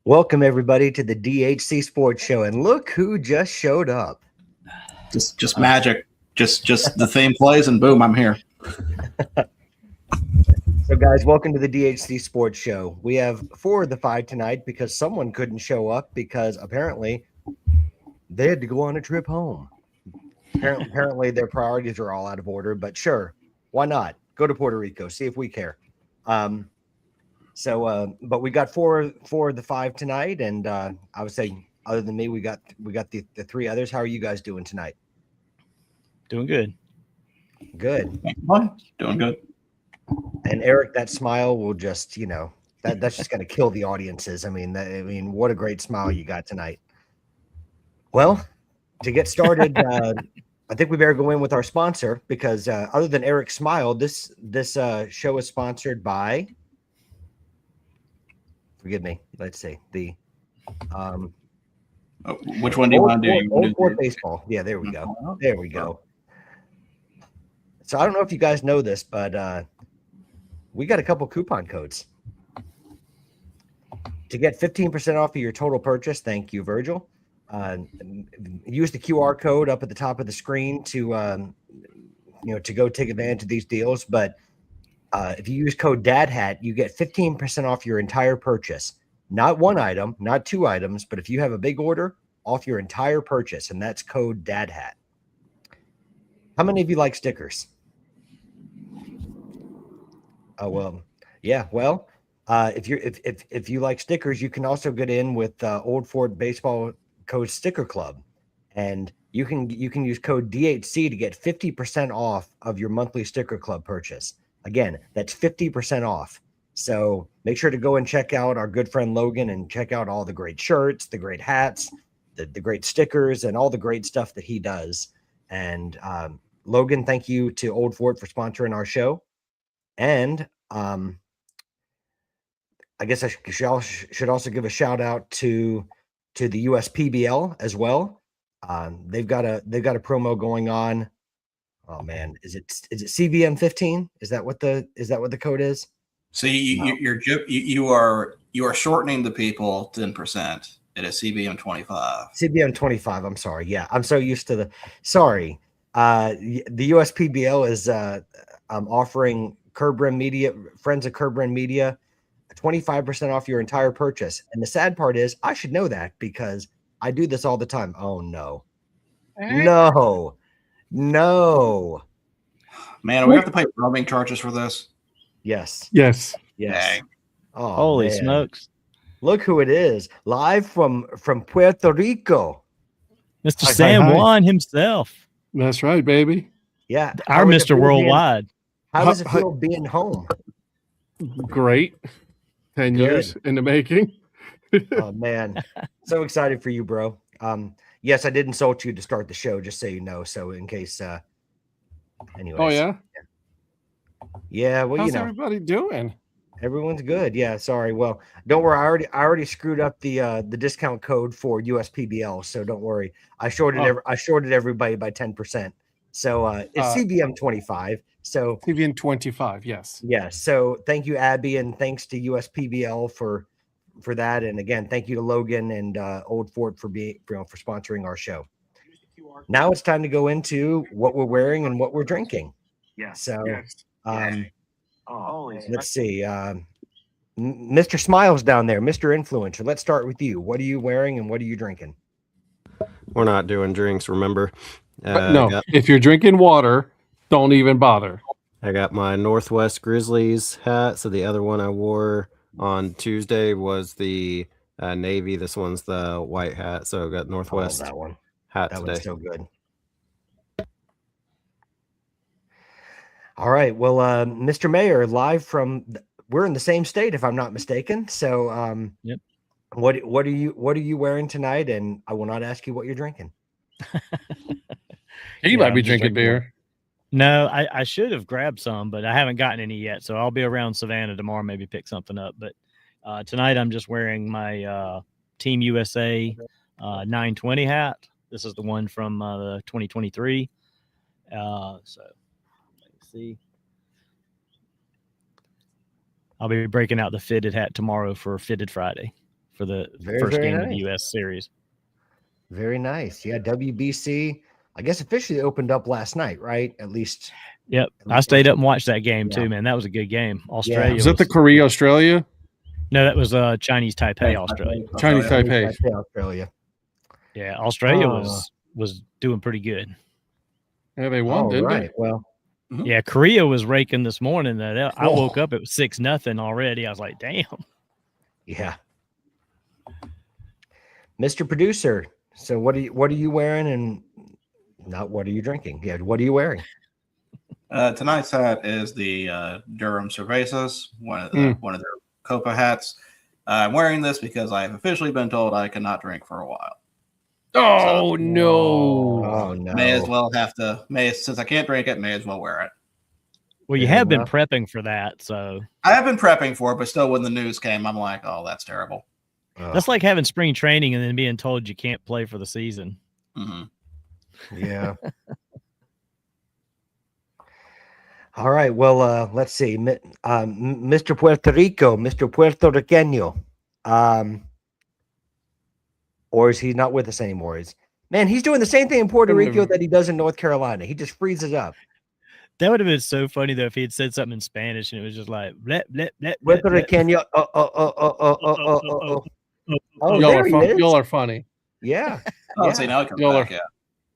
Welcome everybody to the DHC Sports Show, and look who just showed up. Just magic. Just the theme plays, and boom, I'm here. So, guys, welcome to the DHC Sports Show. We have 4 of the 5 tonight because someone couldn't show up because apparently they had to go on a trip home. Apparently their priorities are all out of order, but sure, why not? Go to Puerto Rico, see if we care. But we got four of the 5 tonight, and I would say, other than me, we got the 3 others. How are you guys doing tonight? Doing good. Good. Doing good. And Eric, that smile will just, that's just going to kill the audiences. I mean, what a great smile you got tonight. Well, to get started, I think we better go in with our sponsor because other than Eric's smile, this show is sponsored by. Forgive me. Let's see which one do you want to do? Old Fort baseball. Yeah, there we go. There we go. So I don't know if you guys know this, but we got a couple coupon codes to get 15% off of your total purchase. Thank you, Virgil. Use the QR code up at the top of the screen to go take advantage of these deals. But if you use code Dad Hat, you get 15% off your entire purchase. Not one item, not 2 items, but if you have a big order, off your entire purchase, and that's code Dad Hat. How many of you like stickers? Oh, well, yeah. Well, if you like stickers, you can also get in with Old Fort Baseball Code Sticker Club, and you can use code DHC to get 50% off of your monthly sticker club purchase. Again, that's 50% off. So make sure to go and check out our good friend Logan and check out all the great shirts, the great hats, the great stickers, and all the great stuff that he does. And Logan, thank you to Old Fort for sponsoring our show. And I guess I should also give a shout out to the USPBL as well. They've got a promo going on. Oh man, is it CVM 15? Is that what the code is? So you are shortening the people 10%. It is CBM 25. CBM 25. I'm sorry. Yeah, I'm so used to the. Sorry. The USPBL is offering Curb Run Media, friends of Curb Run Media, 25% off your entire purchase. And the sad part is, I should know that because I do this all the time. Oh no, no. Man, we have to pay roaming charges for this. Yes. Dang. Oh, holy man. smokes! Look who it is, live from Puerto Rico. Mr. San Juan himself. That's right, baby. Yeah, our Mr. Worldwide. How does it feel being home? Great. 10 years in the making. Oh man, so excited for you, bro. Yes, I did insult you to start the show, just so you know. So in case, anyways. Oh yeah. Yeah. Well, how's everybody doing? Everyone's good. Yeah. Sorry. Well, don't worry. I already screwed up the discount code for USPBL, so don't worry. I shorted everybody by 10%. So it's CBM 25. So CBM 25. Yes. Yeah. So thank you, Abby, and thanks to USPBL for that. And again, thank you to Logan and Old Fort for sponsoring our show. Now it's time to go into what we're wearing and what we're drinking. Yeah. So let's see. Mr. Smiles down there, Mr. Influencer. Let's start with you. What are you wearing and what are you drinking? We're not doing drinks, remember? No, if you're drinking water, don't even bother. I got my Northwest Grizzlies hat. So the other one I wore on Tuesday was the navy. This one's the white hat. So I got Northwest that one. hat That today. one's so good. All right. Well, Mr. Mayor, live from we're in the same state, if I'm not mistaken. So yep. What are you wearing tonight? And I will not ask you what you're drinking. He might be drinking beer. No, I should have grabbed some, but I haven't gotten any yet. So I'll be around Savannah tomorrow, maybe pick something up. But tonight I'm just wearing my Team USA 920 hat. This is the one from the 2023. So let's see. I'll be breaking out the fitted hat tomorrow for Fitted Friday for the Very, first very game of the nice. U.S. series. Very nice. Yeah, WBC, I guess officially opened up last night, right? At least. Yep, I stayed up and watched that game Yeah. too, man. That was a good game. Australia Was that the Korea, Australia? No, that was Chinese Taipei, Australia. Chinese Taipei. Australia. Yeah, Australia Oh. was doing pretty good. Yeah, they won, All didn't right. Well, Yeah, Korea was raking this morning. I Oh. woke up, it was 6-0 already. I was like, damn. yeah. Mr. Producer, so what are you wearing and not what are you drinking? Yeah, what are you wearing? Tonight's hat is the Durham Cervezas, one of their Copa hats. I'm wearing this because I have officially been told I cannot drink for a while. Oh, no. Oh no. May as well since I can't drink it, may as well wear it. Well, you Yeah, have been well. prepping for that, so I have been prepping for it, but still when the news came, I'm like, oh, that's terrible. that's like having spring training and then being told you can't play for the season. Mm-hmm. Yeah. All right. Well, let's see. Mr. Puerto Rico, Mr. Puerto Riqueño. Or is he not with us anymore? He's doing the same thing in Puerto Rico that he does in North Carolina. He just freezes up. That would have been so funny though if he had said something in Spanish and it was just like bleh, bleh, bleh, Puerto bleh, bleh. Riqueño. Oh, there he is. Y'all are funny. Yeah. Oh, Yeah. see, now it comes Y'all back, are- yeah.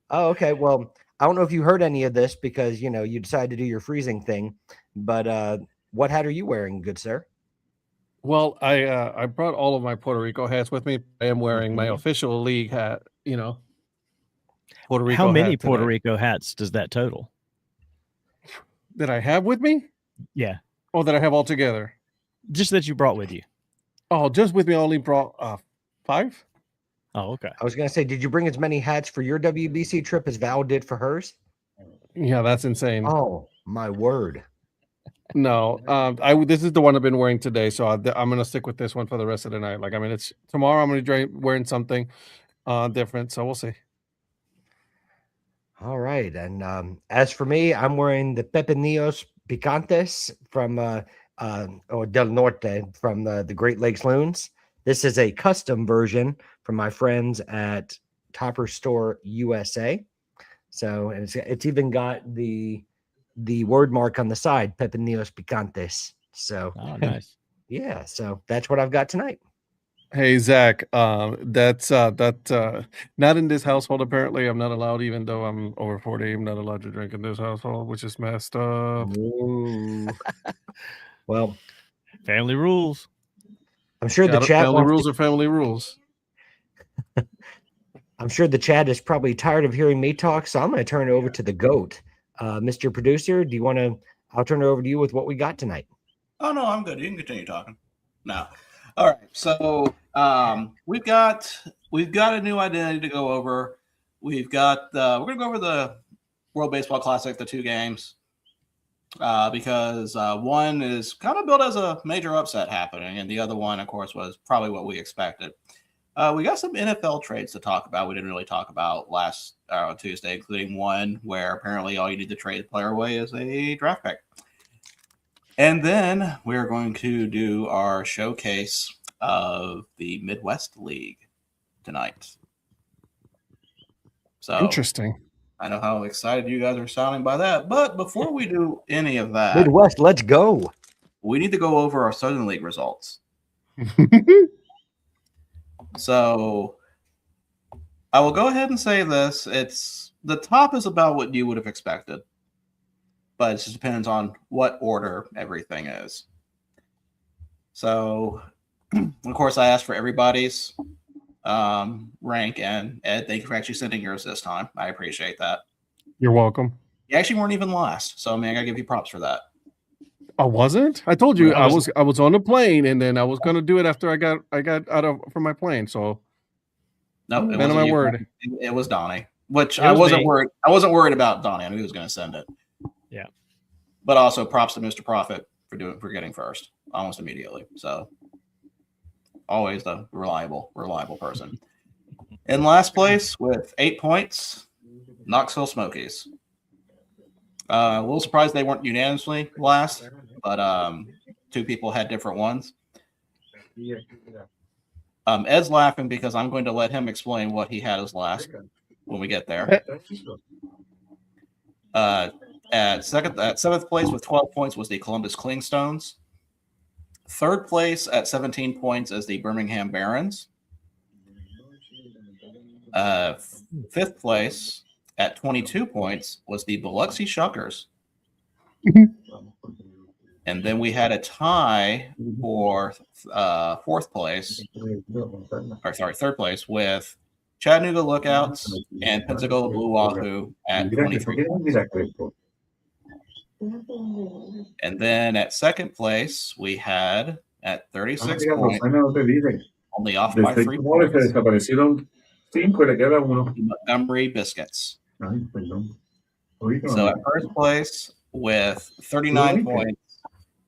Oh, okay. Well, I don't know if you heard any of this because you decided to do your freezing thing, but what hat are you wearing, good sir? Well, I brought all of my Puerto Rico hats with me. I am wearing my Mhm. official league hat, Puerto Rico How many hat Puerto today. Rico hats does that total? That I have with me? Yeah, Oh, that I have all together. just that you brought with you. Oh, just with me, I only brought 5. Oh, okay. I was going to say, did you bring as many hats for your WBC trip as Val did for hers? Yeah, that's insane. Oh, my word. No, this is the one I've been wearing today, so I'm gonna stick with this one for the rest of the night. Like, I mean, it's tomorrow. I'm gonna be wearing something different, so we'll see. All right. And as for me, I'm wearing the Pepinillos Picantes from Del Norte from the Great Lakes Loons. This is a custom version from my friends at Topper Store USA. So and it's even got the word mark on the side, Pepinillos Picantes. So Oh, nice. yeah, so that's what I've got tonight. Hey Zach, that's not in this household. Apparently, I'm not allowed, even though I'm over 40. I'm not allowed to drink in this household, which is messed up. Ooh. Well, Family rules. I'm sure the Yeah, chat family wants rules to- are family rules. I'm sure the chat is probably tired of hearing me talk, so I'm going to turn it over to the GOAT. Mr. Producer, do you want to? I'll turn it over to you with what we got tonight. Oh no, I'm good. You can continue talking. No. All right. So we've got a new identity to go over. We're gonna go over the World Baseball Classic, the 2 games, because one is kind of built as a major upset happening, and the other one, of course, was probably what we expected. We got some NFL trades to talk about. We didn't really talk about last Tuesday, including one where apparently all you need to trade the player away is a draft pick. And then we're going to do our showcase of the Midwest League tonight. So Interesting. I know how excited you guys are sounding by that. But before we do any of that, Midwest, let's go. we need to go over our Southern League results. So I will go ahead and say this. The top is about what you would have expected, but it just depends on what order everything is. So, of course, I asked for everybody's rank, and Ed, thank you for actually sending yours this time. I appreciate that. You're welcome. You actually weren't even last, so I mean, I gotta give you props for that. I wasn't. I told you Well, I was on a plane, and then I was gonna do it after I got out from my plane. So No, it man of wasn't my you. word. It was Donnie, which It I was wasn't me. worried. I wasn't worried about Donnie. I knew he was going to send it. Yeah. But also props to Mr. Profit for getting first almost immediately. So always the reliable person. In last place with 8 points, Knoxville Smokies. A little surprised they weren't unanimously last, but 2 people had different ones. Ed's laughing because I'm going to let him explain what he had as last when we get there. At seventh place with 12 points was the Columbus Clingstones. Third place at 17 points is the Birmingham Barons. Fifth place at 22 points was the Biloxi Shuckers. And then we had a tie for third place with Chattanooga Lookouts and Pensacola Blue Wahoo at 23 points. And then at second place, we had at 36 points, only off by 3 points, Montgomery Biscuits. So at first place with 39 points,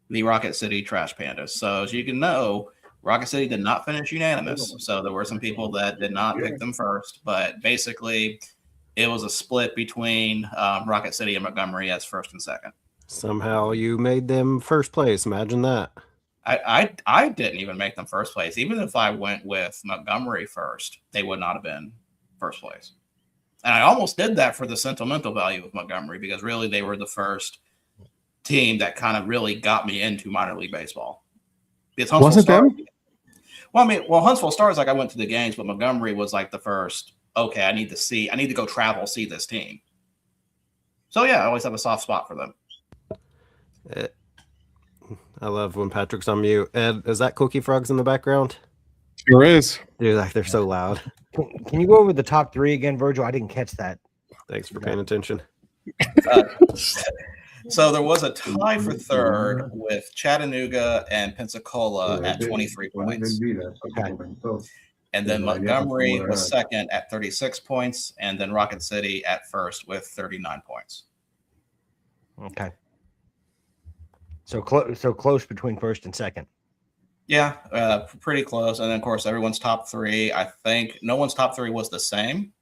the Rocket City Trash Pandas. So as you can know, Rocket City did not finish unanimous. So there were some people that did not pick them first, but basically it was a split between Rocket City and Montgomery as first and second. Somehow you made them first place. Imagine that. I didn't even make them first place. Even if I went with Montgomery first, they would not have been first place. And I almost did that for the sentimental value of Montgomery because really they were the first team that kind of really got me into minor league baseball. Was it them? Well, Huntsville Stars, like I went to the games, but Montgomery was like the first, okay, I need to go travel, see this team. So yeah, I always have a soft spot for them. I love when Patrick's on mute. Ed, is that Cookie Frogs in the background? Sure is. Dude, like they're so loud. Can you go over the top three again, Virgil? I didn't catch that. Thanks for paying attention. So there was a tie for third with Chattanooga and Pensacola at 23 points. Okay. And then Montgomery was second at 36 points, and then Rocket City at first with 39 points. Okay. So close between first and second. Yeah, pretty close. And then, of course, everyone's top three. I think no one's top three was the same.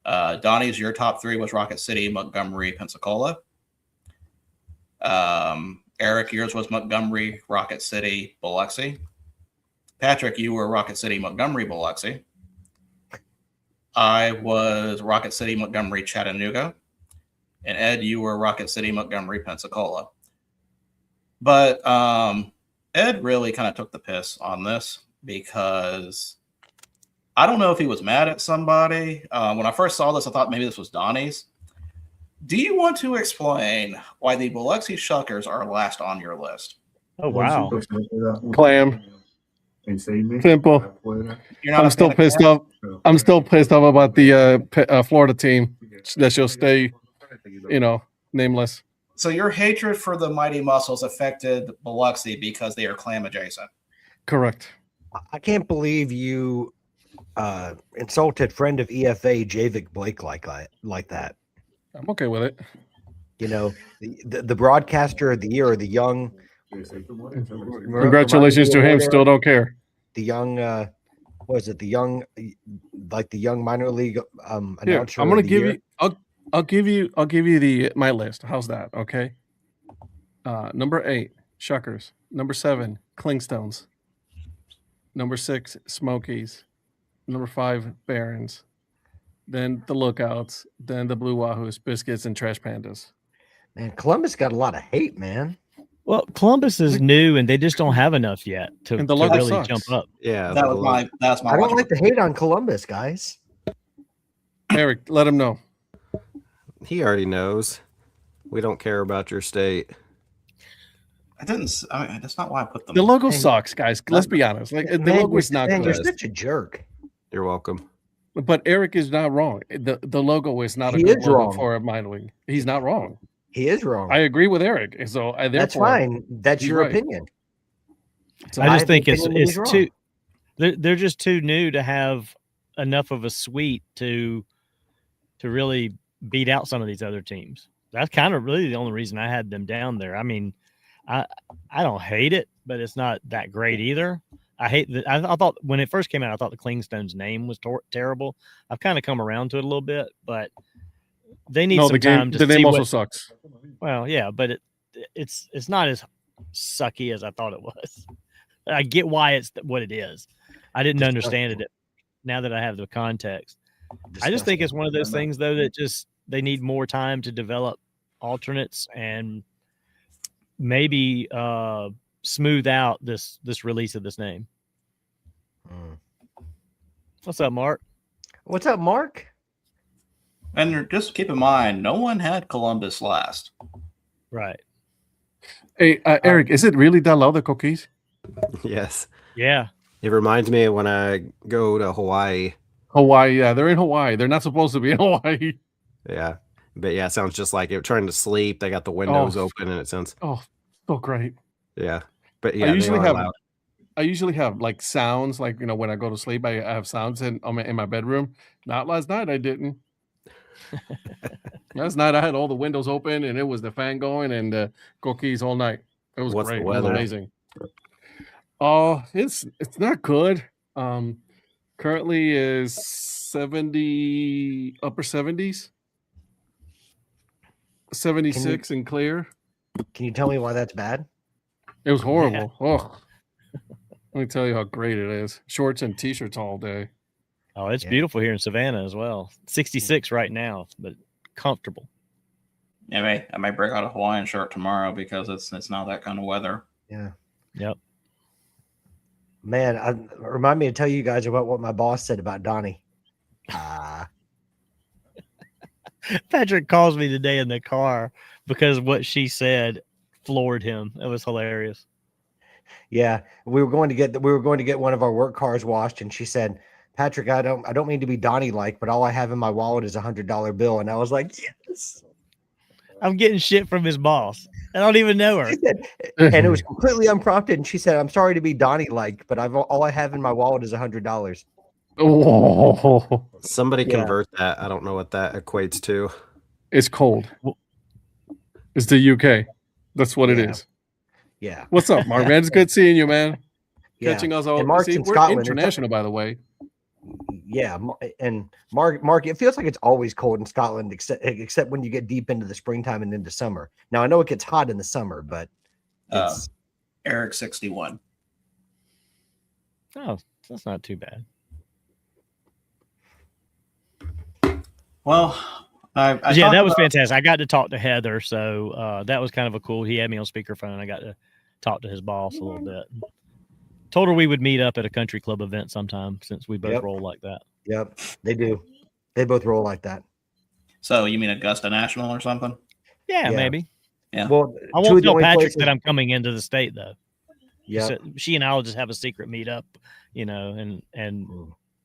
Donnie's, your top three was Rocket City, Montgomery, Pensacola. Eric, yours was Montgomery, Rocket City, Biloxi. Patrick, you were Rocket City, Montgomery, Biloxi. I was Rocket City, Montgomery, Chattanooga. And Ed, you were Rocket City, Montgomery, Pensacola. But Ed really kind of took the piss on this because I don't know if he was mad at somebody. When I first saw this, I thought maybe this was Donnie's. Do you want to explain why the Biloxi Shuckers are last on your list? Oh, wow. Clam. Simple. You're not I'm a still fan of pissed Clam? off. I'm still pissed off about the Florida team that shall stay, nameless. So your hatred for the Mighty Muscles affected Biloxi because they are Clam adjacent. Correct. I can't believe you insulted friend of EFA Javik Blake like that. I'm okay with it. The broadcaster of the year, or the young. Congratulations to him. Still don't care. The young, was it the young, like the young minor league announcer? Here, I'm gonna of the give year? you. I'll give you my list. How's that? Okay. Number 8, Shuckers. Number 7, Clingstones. Number 6, Smokies. Number 5, Barons. Then the Lookouts. Then the Blue Wahoos, Biscuits, and Trash Pandas. Man, Columbus got a lot of hate, man. Well, Columbus is new, and they just don't have enough yet to And the logo really sucks. jump up. Yeah. That's my I don't logical- like to hate on Columbus, guys. Eric, let him know. He already knows. We don't care about your state. That's not why I put them. The logo Man, sucks, guys. Let's be honest. Like the Man, logo is not man, you're good. such a jerk. You're welcome. But Eric is not wrong. The logo is not a He good is logo wrong. for a minor league. He's not wrong. He is wrong. I agree with Eric. So That's fine. That's he's your right. opinion. So I I just have think the it's opinion he's too. wrong. They're just too new to have enough of a suite to really beat out some of these other teams. That's kind of really the only reason I had them down there. I mean, I don't hate it, but it's not that great either. I thought when it first came out, I thought the Clingstones name was terrible. I've kind of come around to it a little bit, but they need some time to the see name also what, sucks. well, yeah, but it's not as sucky as I thought it was. I get why it's what it is. I didn't understand Disgusting. it. Now that I have the context, I just think Disgusting. it's one of those things though that just they need more time to develop alternates and maybe smooth out this release of this name. Mm. What's up, Mark? What's up, Mark? And just keep in mind, no one had Columbus last. Right. Hey, Eric, is it really that loud, the cookies? Yes. Yeah. It reminds me of when I go to Hawaii. Hawaii, yeah, they're in Hawaii. They're not supposed to be in Hawaii. Yeah. But yeah, it sounds just like it. Trying to sleep. They got the windows open and it sounds. Oh, so great. Yeah. But yeah, I usually they are have loud. I usually have like sounds, like, you know, when I go to sleep, I have sounds in my bedroom. Not last night, I didn't. Last night I had all the windows open and it was the fan going and the cookies all night. It was What's the great. It was weather? amazing. Oh, it's not good. Currently is 70, upper 70s, 76 and clear. Can you tell me why that's bad? It was horrible. Oh, let me tell you how great it is. Shorts and t-shirts all day. Oh, it's Yeah. beautiful here in Savannah as well. 66 right now, but comfortable. I may break out a Hawaiian shirt tomorrow because it's not that kind of weather. Yeah. Yep. Man, remind me to tell you guys about what my boss said about Donnie. Patrick calls me today in the car because what she said floored him. It was hilarious. Yeah, we were going to get one of our work cars washed, and she said, "Patrick, I don't mean to be Donnie like, but all I have in my wallet is $100 bill." And I was like, "Yes." I'm getting shit from his boss. I don't even know her. She said, and it was completely unprompted. And she said, "I'm sorry to be Donnie like, but all I have in my wallet is $100." Oh, Somebody Yeah. convert that. I don't know what that equates to. it's cold. It's the UK. That's what it Yeah. is. Yeah, What's up, Mark? Man, it's good seeing you, man. yeah. Catching us all. And Mark's See, in we're Scotland. international, by the way. Yeah, and Mark, it feels like it's always cold in Scotland, except when you get deep into the springtime and into summer. Now I know it gets hot in the summer, but it's Eric 61. Oh, that's not too bad. Well, I Yeah, talked that was about- fantastic. I got to talk to Heather, so that was kind of a cool. He had me on speakerphone. I got to talk to his boss a little bit. Told her we would meet up at a country club event sometime since we both Yep. roll like that. Yep, they do. They both roll like that. So you mean Augusta National or something? Yeah, Yeah. maybe. Yeah. Well, I two of won't the tell only Patrick places- that I'm coming into the state though. Yeah, So she and I will just have a secret meetup, you know, and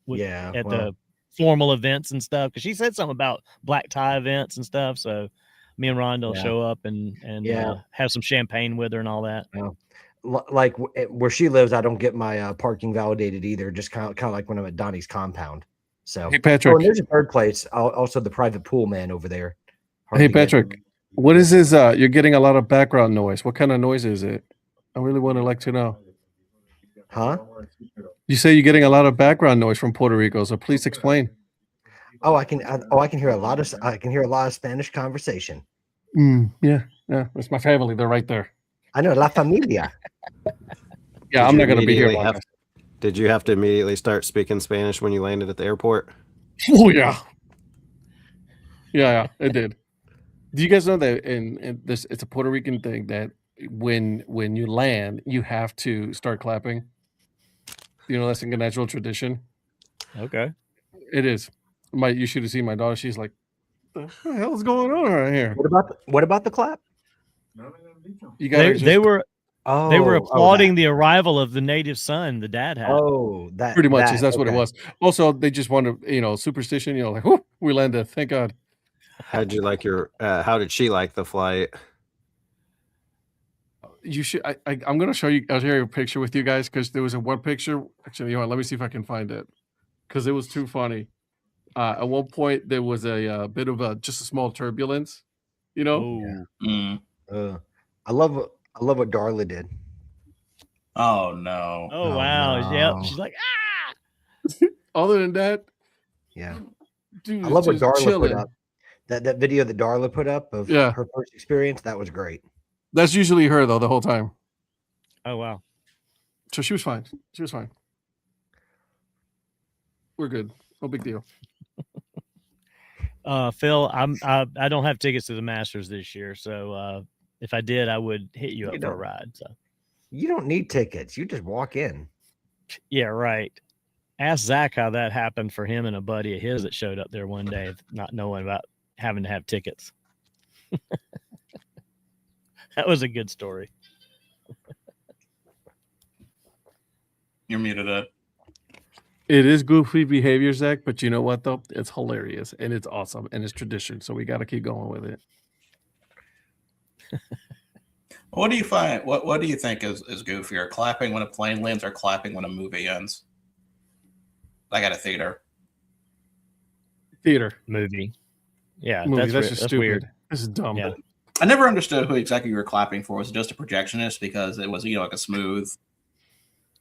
with- yeah. at well, the formal events and stuff. Because she said something about black tie events and stuff. So me and Rhonda will Yeah. show up and Yeah. have some champagne with her and all that. like where she lives, I don't get my parking validated either. Just kind of like when I'm at Donnie's compound. So, Hey, Patrick. oh, and there's a third place. Also, the private pool man over there. Hard Hey, to get. Patrick. What is this? You're getting a lot of background noise. What kind of noise is it? I really want to like to know. Huh? You say you're getting a lot of background noise from Puerto Rico, so please explain. Oh, I can hear a lot of Spanish conversation. Yeah, it's my family. They're right there. I know La Familia. Yeah, I'm you not going to be here immediately long. have- Did you have to immediately start speaking Spanish when you landed at the airport? Oh yeah, yeah, it did. Do you guys know that in this, it's a Puerto Rican thing that when you land, you have to start clapping. You know, that's like a natural tradition. Okay. It is. You should have seen my daughter. She's like, "What the hell is going on right here?" What about the clap? You got They were Oh, applauding the arrival of the native son, the Dad Hat. that pretty much. that, That's what it okay. was. Also, they just wanted, superstition. Like, whoo, we landed. Thank God. How'd you like your? How did she like the flight? You should. I'm gonna show you. I'll share a picture with you guys because there was one picture. Actually, let me see if I can find it because it was too funny. At one point, there was a bit of just a small turbulence. Oh. Mm. I love what Darla did. Oh no. Oh Oh, wow. no. Yep. She's like, ah. Other than that, Yeah, dude, I love what just Darla chilling. put up. That video that Darla put up of Yeah. her first experience, that was great. That's usually her though the whole time. Oh wow. So she was fine. She was fine. We're good. No big deal. Phil, I don't have tickets to the Masters this year, so if I did, I would hit you up for a ride. So You don't need tickets. You just walk in. yeah, right. Ask Zach how that happened for him and a buddy of his that showed up there one day, not knowing about having to have tickets. That was a good story. You're muted, Ed. It is goofy behavior, Zach, but you know what though? It's hilarious and it's awesome and it's tradition. So we got to keep going with it. What do you find? What do you think is goofier? Clapping when a plane lands or clapping when a movie ends? I got a theater. Theater. Movie. Yeah, Movie. That's just that's stupid. weird. This is dumb. Yeah. I never understood who exactly you were clapping for. Was it just a projectionist because it was, like a smooth?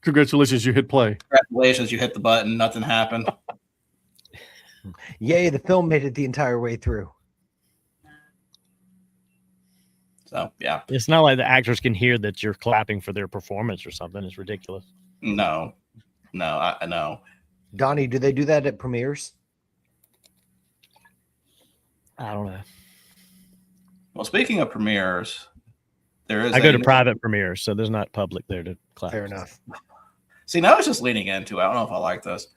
Congratulations, you hit play. Congratulations, you hit the button. Nothing happened. Yay, the film made it the entire way through. So yeah, It's not like the actors can hear that you're clapping for their performance or something. It's ridiculous. no, I know. Donnie, do they do that at premieres? I don't know. Well, speaking of premieres, there is. I go to private premieres, so there's not public there to clap. Fair enough. See, now it's just leaning into it. I don't know if I like this.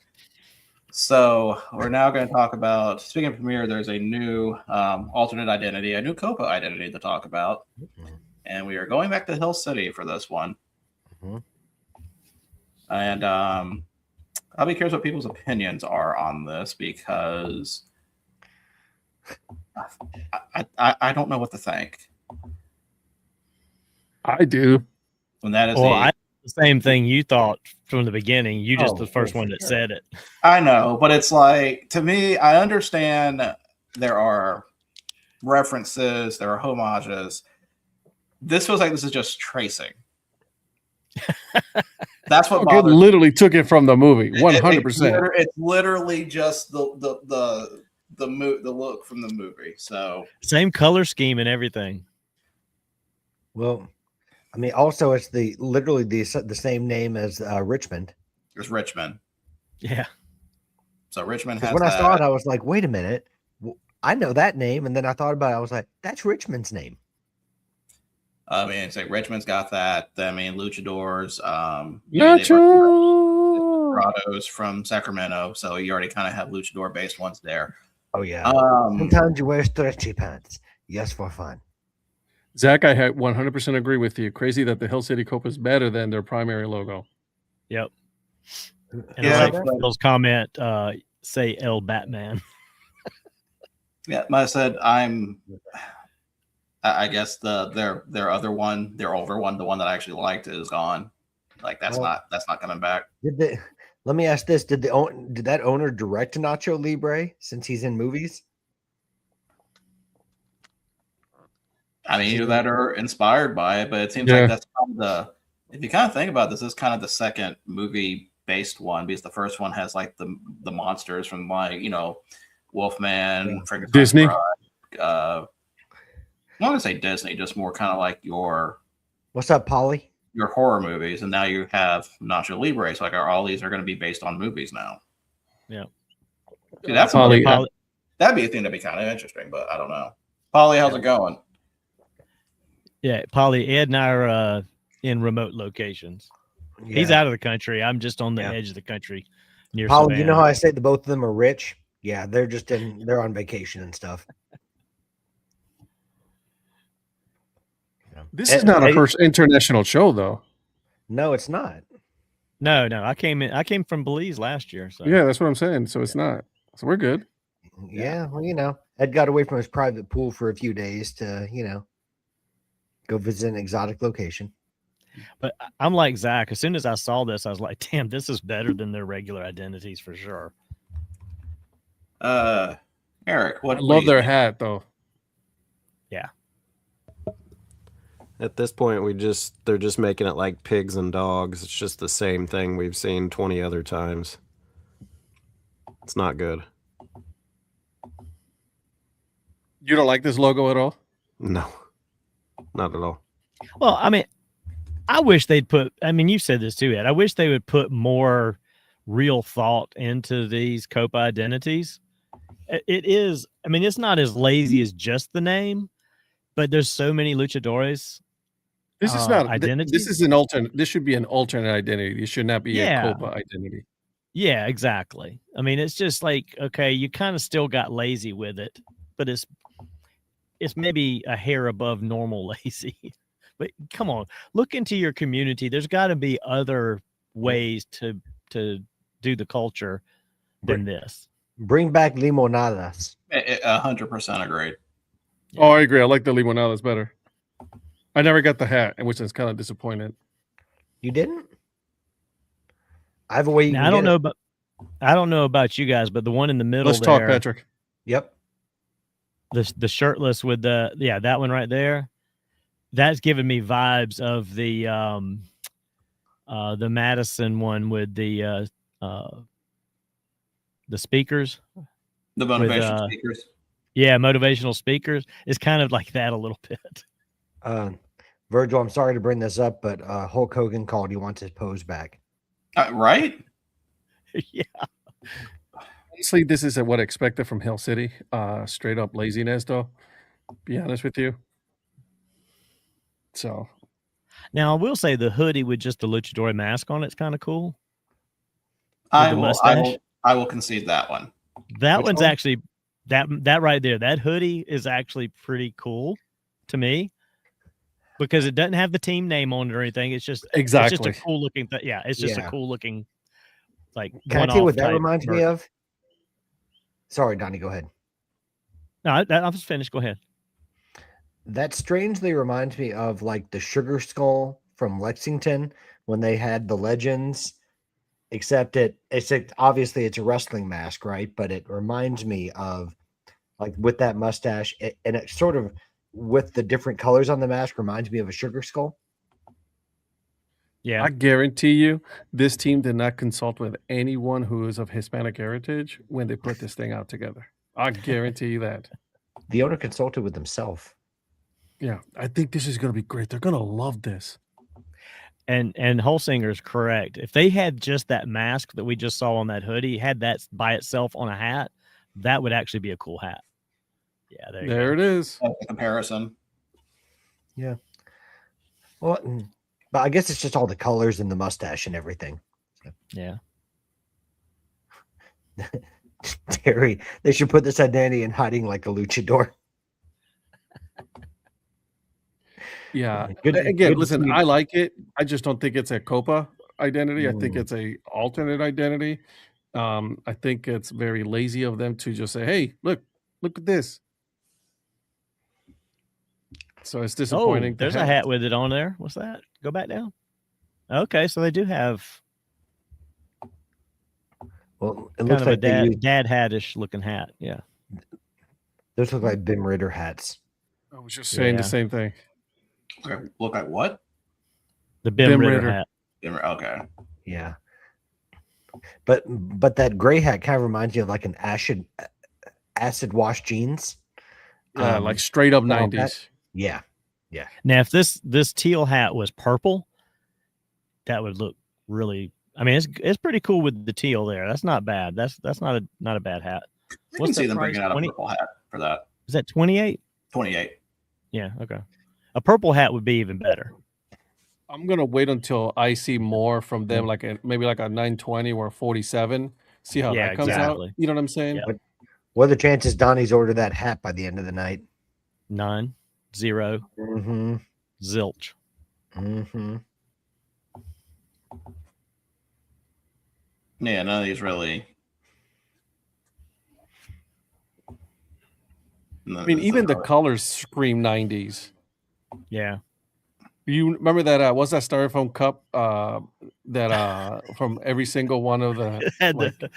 So we're now going to talk about, speaking of premiere, there's a new alternate identity, a new Copa identity to talk about. And we are going back to Hill City for this one. Mhm. And I'll be curious what people's opinions are on this because I don't know what to think. I do. When that is Well, the same thing you thought from the beginning. You just Oh, the first for one that sure. said it. I know, but it's like, to me, I understand there are references, there are homages. This feels like this is just tracing. That's what It bothers me. literally took it from the movie. 100%. It's literally just the look from the movie. So Same color scheme and everything. Well, I mean, also it's literally the same name as Richmond. there's Richmond. Yeah. So Richmond 'Cause has when I that. saw it, I was like, wait a minute. I know that name. And then I thought about it. I was like, that's Richmond's name. I mean, it's like Richmond's got that. I mean, luchadors. Nacho! Desperados from Sacramento. So you already kind of have luchador based ones there. Oh, yeah. Um, Sometimes you wear stretchy pants. Yes, for fun. Zach, I 100% agree with you. Crazy that the Hill City Copa is better than their primary logo. Yep. And Yeah, I like but- Phil's comment, say El Batman. Yeah, like I said, I guess their other one, their older one, the one that I actually liked, is gone. Like that's Well- not coming back. Let me ask this: Did that owner direct Nacho Libre since he's in movies? I mean, either that or inspired by it, but it seems Yeah. like that's kind of if you kind of think about this is kind of the second movie based one because the first one has like the monsters from like Wolfman, Frankenstein's Disney. Bride, I'm not gonna say Disney, just more kind of like your What's up, Polly? horror movies, and now you have Nacho Libre. So like, all these are going to be based on movies now. Yeah. See, that's Polly, that'd be a thing that'd be kind of interesting, but I don't know. Polly, how's it going? Yeah, Polly, Ed and I are in remote locations. He's Yeah. out of the country. I'm just on the Yeah. edge of the country near Polly, you know how Savannah. I say the both of them are rich? Yeah, they're on vacation and stuff. This is not our first international show, though. No, it's not. No, I came from Belize last year. So Yeah, that's what I'm saying. So it's not. So we're good. Yeah, well, Ed got away from his private pool for a few days to, go visit an exotic location. But I'm like Zach. As soon as I saw this, I was like, damn, this is better than their regular identities for sure. Eric, what? I love their hat, though. At this point, they're just making it like pigs and dogs. It's just the same thing we've seen 20 other times. It's not good. You don't like this logo at all? No, not at all. Well, I mean, I wish they'd put. I mean, you said this too, Ed. I wish they would put more real thought into these Copa identities. It is, I mean, it's not as lazy as just the name, but there's so many luchadores. This is not identities. This is an alternate. This should be an alternate identity. This should not be a Copa identity. Yeah, exactly. I mean, it's just like, okay, you kind of still got lazy with it, but it's maybe a hair above normal lazy. But come on, look into your community. There's got to be other ways to do the culture than this. Bring back limonadas. 100% agreed. Oh, I agree. I like the limonadas better. I never got the hat, which is kind of disappointed. You didn't? I have a way you Now, can I don't know about you guys, but the one in the middle. Let's talk, Patrick. Yep. The shirtless with that one right there. That's giving me vibes of the Madison one with the speakers. The motivational speakers. Yeah, motivational speakers. It's kind of like that a little bit. Virgil, I'm sorry to bring this up, but Hulk Hogan called. He wants his pose back. Right? Yeah. Honestly, this is what I expected from Hill City. Straight up laziness, though. Be honest with you. So now I will say the hoodie with just the luchador mask on it's kind of cool. I will concede that one. That one's actually that right there. That hoodie is actually pretty cool to me because it doesn't have the team name on it or anything. It's just It's just a cool looking thing. Yeah, it's just a cool looking like. Can I tell you what that reminds me of? Sorry, Donnie, go ahead. No, I was finished. Go ahead. That strangely reminds me of like the Sugar Skull from Lexington when they had the Legends, except obviously it's a wrestling mask, right? But it reminds me of like with that mustache, and it sort of with the different colors on the mask reminds me of a Sugar Skull. Yeah, I guarantee you, this team did not consult with anyone who is of Hispanic heritage when they put this thing out together. I guarantee you that. The owner consulted with himself. Yeah, I think this is going to be great. They're going to love this. And Holsinger's correct. If they had just that mask that we just saw on that hoodie, had that by itself on a hat, that would actually be a cool hat. Yeah, there it is. That's a comparison. Yeah. Well, but I guess it's just all the colors and the mustache and everything. Yeah. Terry, they should put this identity in hiding like a luchador. Yeah. Again, listen, I like it. I just don't think it's a Copa identity. I think it's a alternate identity. I think it's very lazy of them to just say, hey, look at this. So it's disappointing. There's a hat with it on there. What's that? Go back down. Okay, so they do have it looks like a dad hat-ish looking hat. Yeah. Those look like Bim Ritter hats. I was just saying the same thing. Look like what? The Bim Ritter hat. Okay. Yeah. But that gray hat kind of reminds me of like an acid wash jeans. Yeah, like straight up 90s. Yeah. Yeah. Now, if this teal hat was purple, that would look really. I mean, it's pretty cool with the teal there. That's not bad. That's not a bad hat. I can see them bringing out a purple hat for that. Is that 28? 28. Yeah. Okay. A purple hat would be even better. I'm gonna wait until I see more from them, maybe like a 920 or a 47. See how that comes out. You know what I'm saying? Yeah. What are the chances Donnie's ordered that hat by the end of the night? 9, 0, zilch. Yeah, none of these really. I mean, even the colors scream 90s. Yeah. You remember that? What's that styrofoam cup? That from every single one of the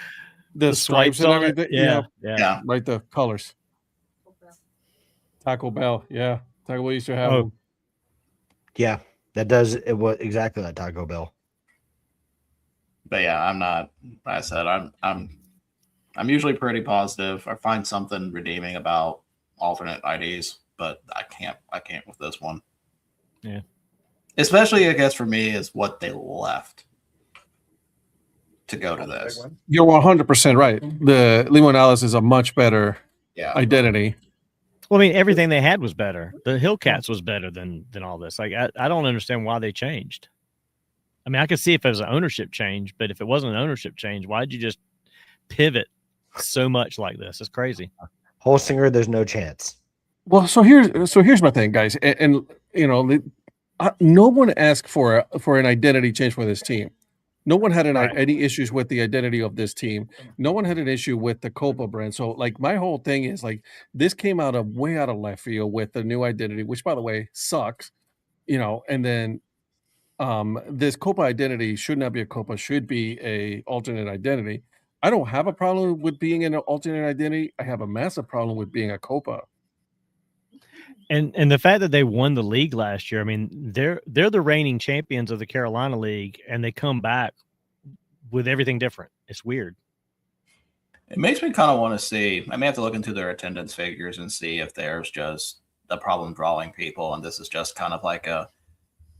the stripes and everything. Yeah. Right. The colors. Taco Bell. Yeah. Taco Bell used to have them. Yeah, that does. It was exactly like Taco Bell. But yeah, I'm not. Like I said, I'm usually pretty positive. I find something redeeming about alternate IDs, but I can't with this one. Yeah. Especially, I guess, for me, is what they left. to go to this. You're 100% right. The Limonalis is a much better Yeah. Well, identity. I mean, everything they had was better. The Hillcats was better than all this. Like, I don't understand why they changed. I mean, I could see if it was an ownership change, but if it wasn't an ownership change, why'd you just pivot so much like this? It's crazy. Holsinger, there's no chance. Well, so here's my thing, guys, and you know, no one asked for an identity change for this team. No one had any issues with the identity of this team. No one had an issue with the Copa brand. So, like, my whole thing is like this came way out of left field with the new identity, which, by the way, sucks. You know, and then this Copa identity should not be a Copa, should be a alternate identity. I don't have a problem with being an alternate identity. I have a massive problem with being a Copa. And the fact that they won the league last year, I mean, they're the reigning champions of the Carolina League, and they come back with everything different. It's weird. It makes me kind of want to see. I may have to look into their attendance figures and see if there's just a problem drawing people, and this is just kind of like a.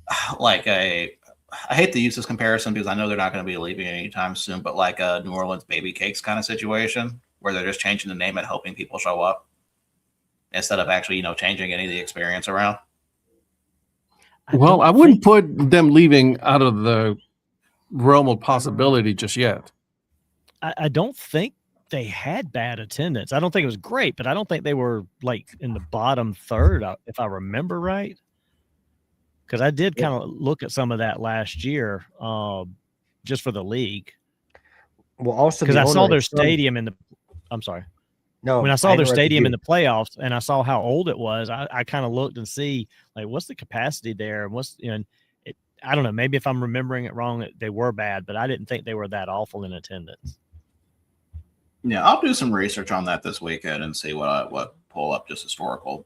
I hate to use this comparison because I know they're not going to be leaving anytime soon, but like a New Orleans Baby Cakes kind of situation where they're just changing the name and hoping people show up instead of actually, changing any of the experience around. I wouldn't put them leaving out of the realm of possibility just yet. I don't think they had bad attendance. I don't think it was great, but I don't think they were like in the bottom third, if I remember right. Because I did kind of look at some of that last year, just for the league. Well, also because I saw their stadium in the. I'm sorry. No, when I saw their stadium in the playoffs and I saw how old it was, I kind of looked and see like what's the capacity there and I don't know. Maybe if I'm remembering it wrong, they were bad, but I didn't think they were that awful in attendance. Yeah, I'll do some research on that this weekend and see what pull up just historical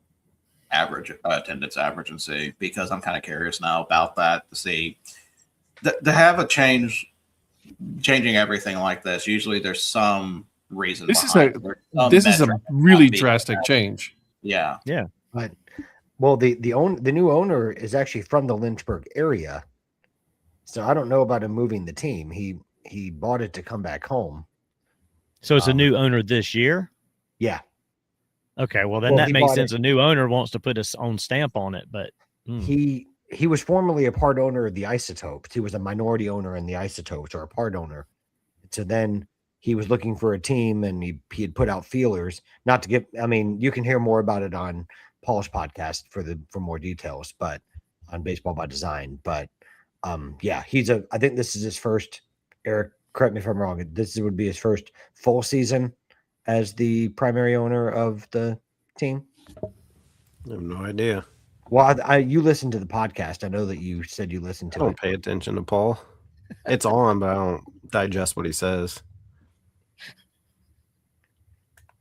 average attendance average and see, because I'm kind of curious now about that to see to have a changing everything like this. Usually there's some reason. This is a really drastic change. Yeah. But the new owner is actually from the Lynchburg area, so I don't know about him moving the team. He bought it to come back home. So it's a new owner this year. Yeah. Okay. Well, then that makes sense. A new owner wants to put his own stamp on it, but he was formerly a part owner of the Isotopes. He was a minority owner in the Isotopes, or a part owner. So then he was looking for a team, and he had put out feelers. Not to get, I mean, you can hear more about it on Paul's podcast for more details, but on Baseball by Design. But I think this is his first. Eric, correct me if I'm wrong. This would be his first full season as the primary owner of the team. I have no idea. Well, you listened to the podcast. I know that you said you listened to it. I don't pay attention to Paul. It's on, but I don't digest what he says.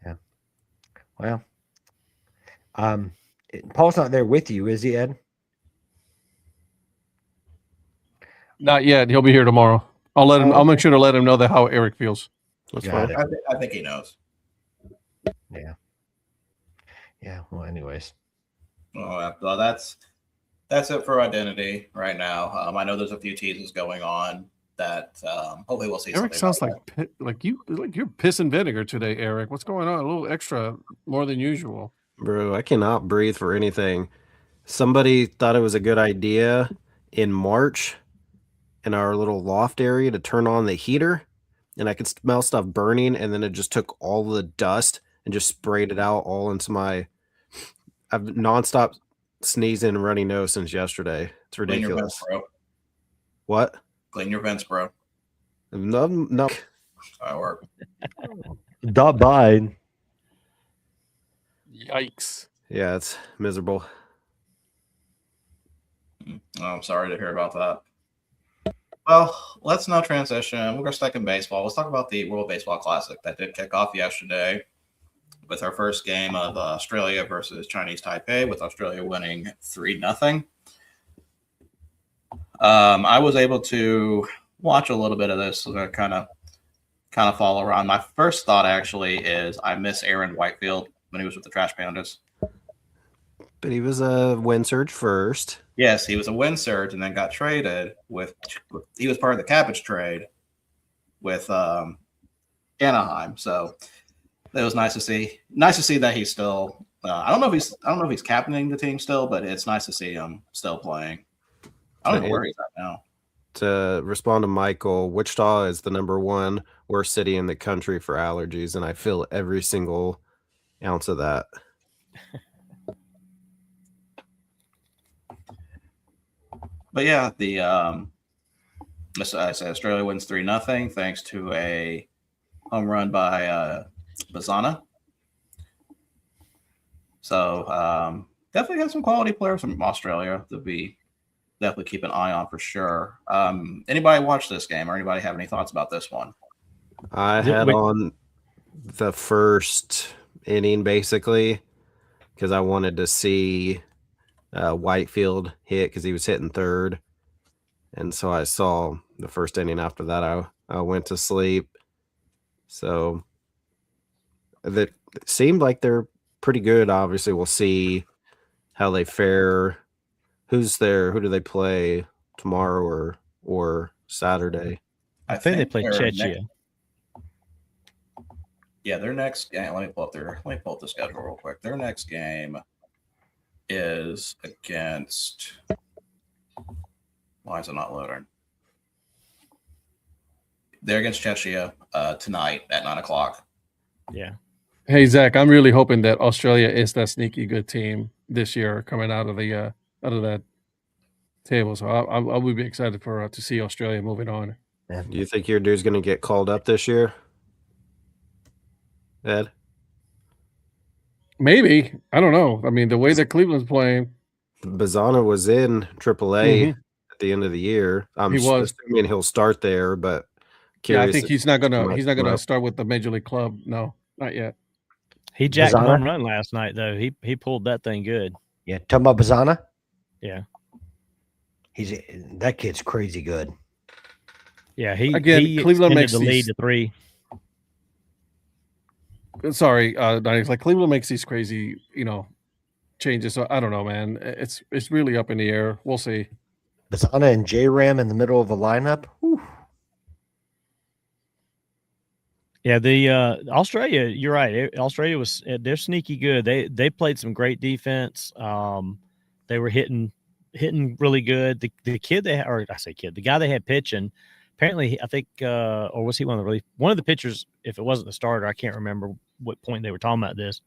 Yeah. Well, Paul's not there with you, is he, Ed? Not yet. He'll be here tomorrow. I'll let him. I'll make sure to let him know how Eric feels. That's Got fine. it. I think he knows. Yeah. Well, anyways. Well, that's it for identity right now. I know there's a few teases going on that hopefully we'll see. Eric sounds like you're piss and vinegar today, Eric. What's going on? A little extra, more than usual. Bro, I cannot breathe for anything. Somebody thought it was a good idea in March in our little loft area to turn on the heater, and I could smell stuff burning, and then it just took all the dust and just sprayed it out all into my. I've nonstop sneezing and runny nose since yesterday. It's ridiculous. Clean your vents, bro. What? Clean your vents, bro. No. I work. Dot by. Yikes. Yeah, it's miserable. I'm sorry to hear about that. Well, let's now transition. We're going to stick in baseball. Let's talk about the World Baseball Classic that did kick off yesterday with our first game of Australia versus Chinese Taipei, with Australia winning 3-0. I was able to watch a little bit of this, so kind of follow around. My first thought actually is I miss Aaron Whitefield when he was with the Trash Pandas. But he was a win surge first. Yes, he was a win surge and then got traded he was part of the Cabbage trade with Anaheim. So it was nice to see. Nice to see that he's still. I don't know if he's captaining the team still, but it's nice to see him still playing. I don't know where he's at now. To respond to Michael, Wichita is the #1 worst city in the country for allergies, and I feel every single ounce of that. But yeah, I said Australia wins 3-0 thanks to a home run by Bazana. So definitely got some quality players from Australia to be definitely keep an eye on for sure. Anybody watch this game or anybody have any thoughts about this one? I had on the first inning basically because I wanted to see Whitefield hit because he was hitting third. And so I saw the first inning. After that, I went to sleep. So that seemed like they're pretty good. Obviously, we'll see how they fare. Who's there? Who do they play tomorrow or Saturday? I think they play Czechia. Yeah, their next game. Let me pull up the schedule real quick. Their next game is against. Why is it not loading? They're against Czechia tonight at 9:00. Yeah. Hey Zach, I'm really hoping that Australia is that sneaky good team this year coming out of that table. So I would be excited to see Australia moving on. Yeah. Do you think your dude's going to get called up this year, Ed? Maybe. I don't know. I mean, the way that Cleveland's playing, Bazana was in AAA at the end of the year. I'm assuming he'll start there, but yeah, I think he's not gonna start with the major league club. No, not yet. He jacked a home run last night though. He pulled that thing good. Yeah, talking about Bazana. Yeah, that kid's crazy good. Yeah, Cleveland makes the lead to 3. Sorry, Donnie. It's like Cleveland makes these crazy, changes. So I don't know, man. It's really up in the air. We'll see. Bazana and J-Ram in the middle of a lineup. Whew. Yeah, the Australia. You're right. Australia they're sneaky good. They played some great defense. They were hitting really good. The kid the guy they had pitching. Apparently, I think, or was he one of the pitchers? If it wasn't the starter, I can't remember what point they were talking about this.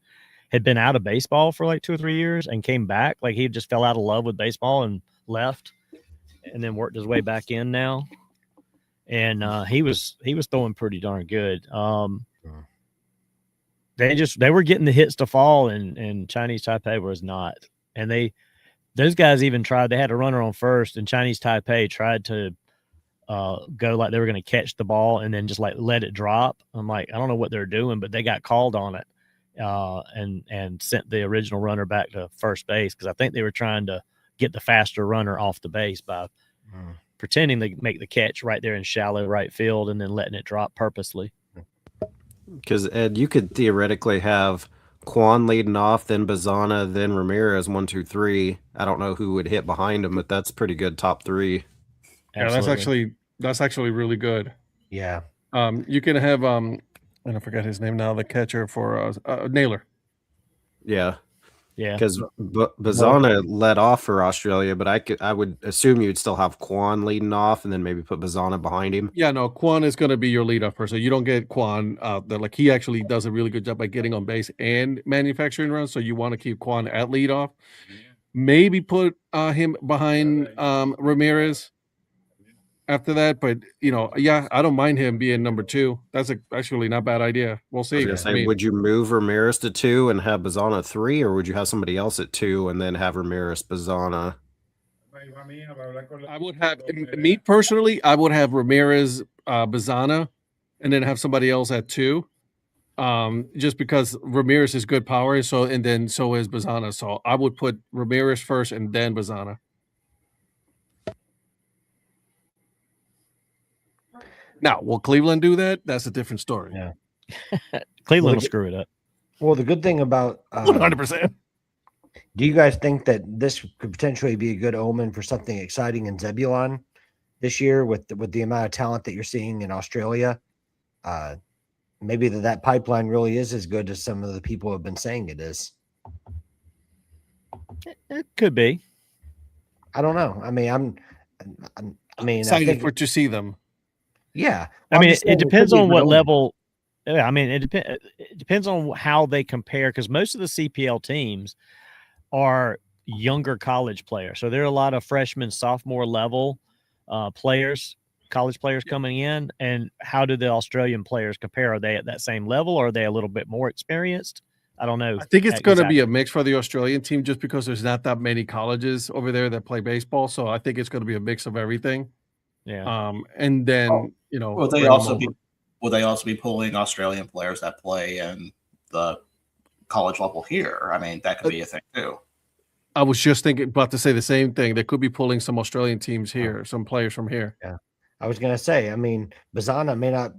Had been out of baseball for like 2 or 3 years and came back. Like he just fell out of love with baseball and left, and then worked his way back in now. And he was throwing pretty darn good. They were getting the hits to fall, and Chinese Taipei was not. And those guys even tried. They had a runner on first, and Chinese Taipei tried to go like they were going to catch the ball and then just like let it drop. I'm like, I don't know what they're doing, but they got called on it and sent the original runner back to first base because I think they were trying to get the faster runner off the base by pretending to make the catch right there in shallow right field and then letting it drop purposely. Because, Ed, you could theoretically have Quan leading off, then Bazana, then Ramirez, 1, 2, 3. I don't know who would hit behind him, but that's pretty good top 3. Absolutely. Yeah, that's actually really good. Yeah. You can have I forget his name now, the catcher for Naylor. Yeah. Yeah. Because Bazana led off for Australia, but I would assume you'd still have Quan leading off and then maybe put Bazana behind him. Yeah, no, Quan is going to be your leadoff person. So you don't get Quan out there. Like he actually does a really good job by getting on base and manufacturing runs. So you want to keep Quan at leadoff. Maybe put him behind Ramirez after that, but I don't mind him being number 2. That's actually not a bad idea. We'll see. Would you move Ramirez to 2 and have Bazana 3, or would you have somebody else at 2 and then have Ramirez, Bazana? I would have me personally. I would have Ramirez, Bazana, and then have somebody else at 2. Just because Ramirez is good power, so is Bazana. So I would put Ramirez first and then Bazana. Now, will Cleveland do that? That's a different story. Yeah. Cleveland will screw it up. Well, the good thing about 100%. Do you guys think that this could potentially be a good omen for something exciting in Zebulon? this year with the amount of talent that you're seeing in Australia. Maybe that pipeline really is as good as some of the people have been saying it is. It could be. I don't know. I mean, I Excited think to see them. yeah. I Well, I'm mean, just saying it could depends be a on good what omen. level. Yeah, I mean, it depends on how they compare, because most of the CPL teams are younger college players. So there are a lot of freshman, sophomore level players, college players coming in. And how do the Australian players compare? Are they at that same level, or are they a little bit more experienced? I don't know. I think it's going to be exactly. a mix for the Australian team just because there's not that many colleges over there that play baseball. So I think it's going to be a mix of everything. Yeah. And then, Oh, Will they bring 'em also over. be pulling Australian players that play in the college level here? I mean, that could be a thing too. I was just about to say the same thing. They could be pulling some Australian teams here, some players from here. Yeah. I was gonna say, I mean, Bazana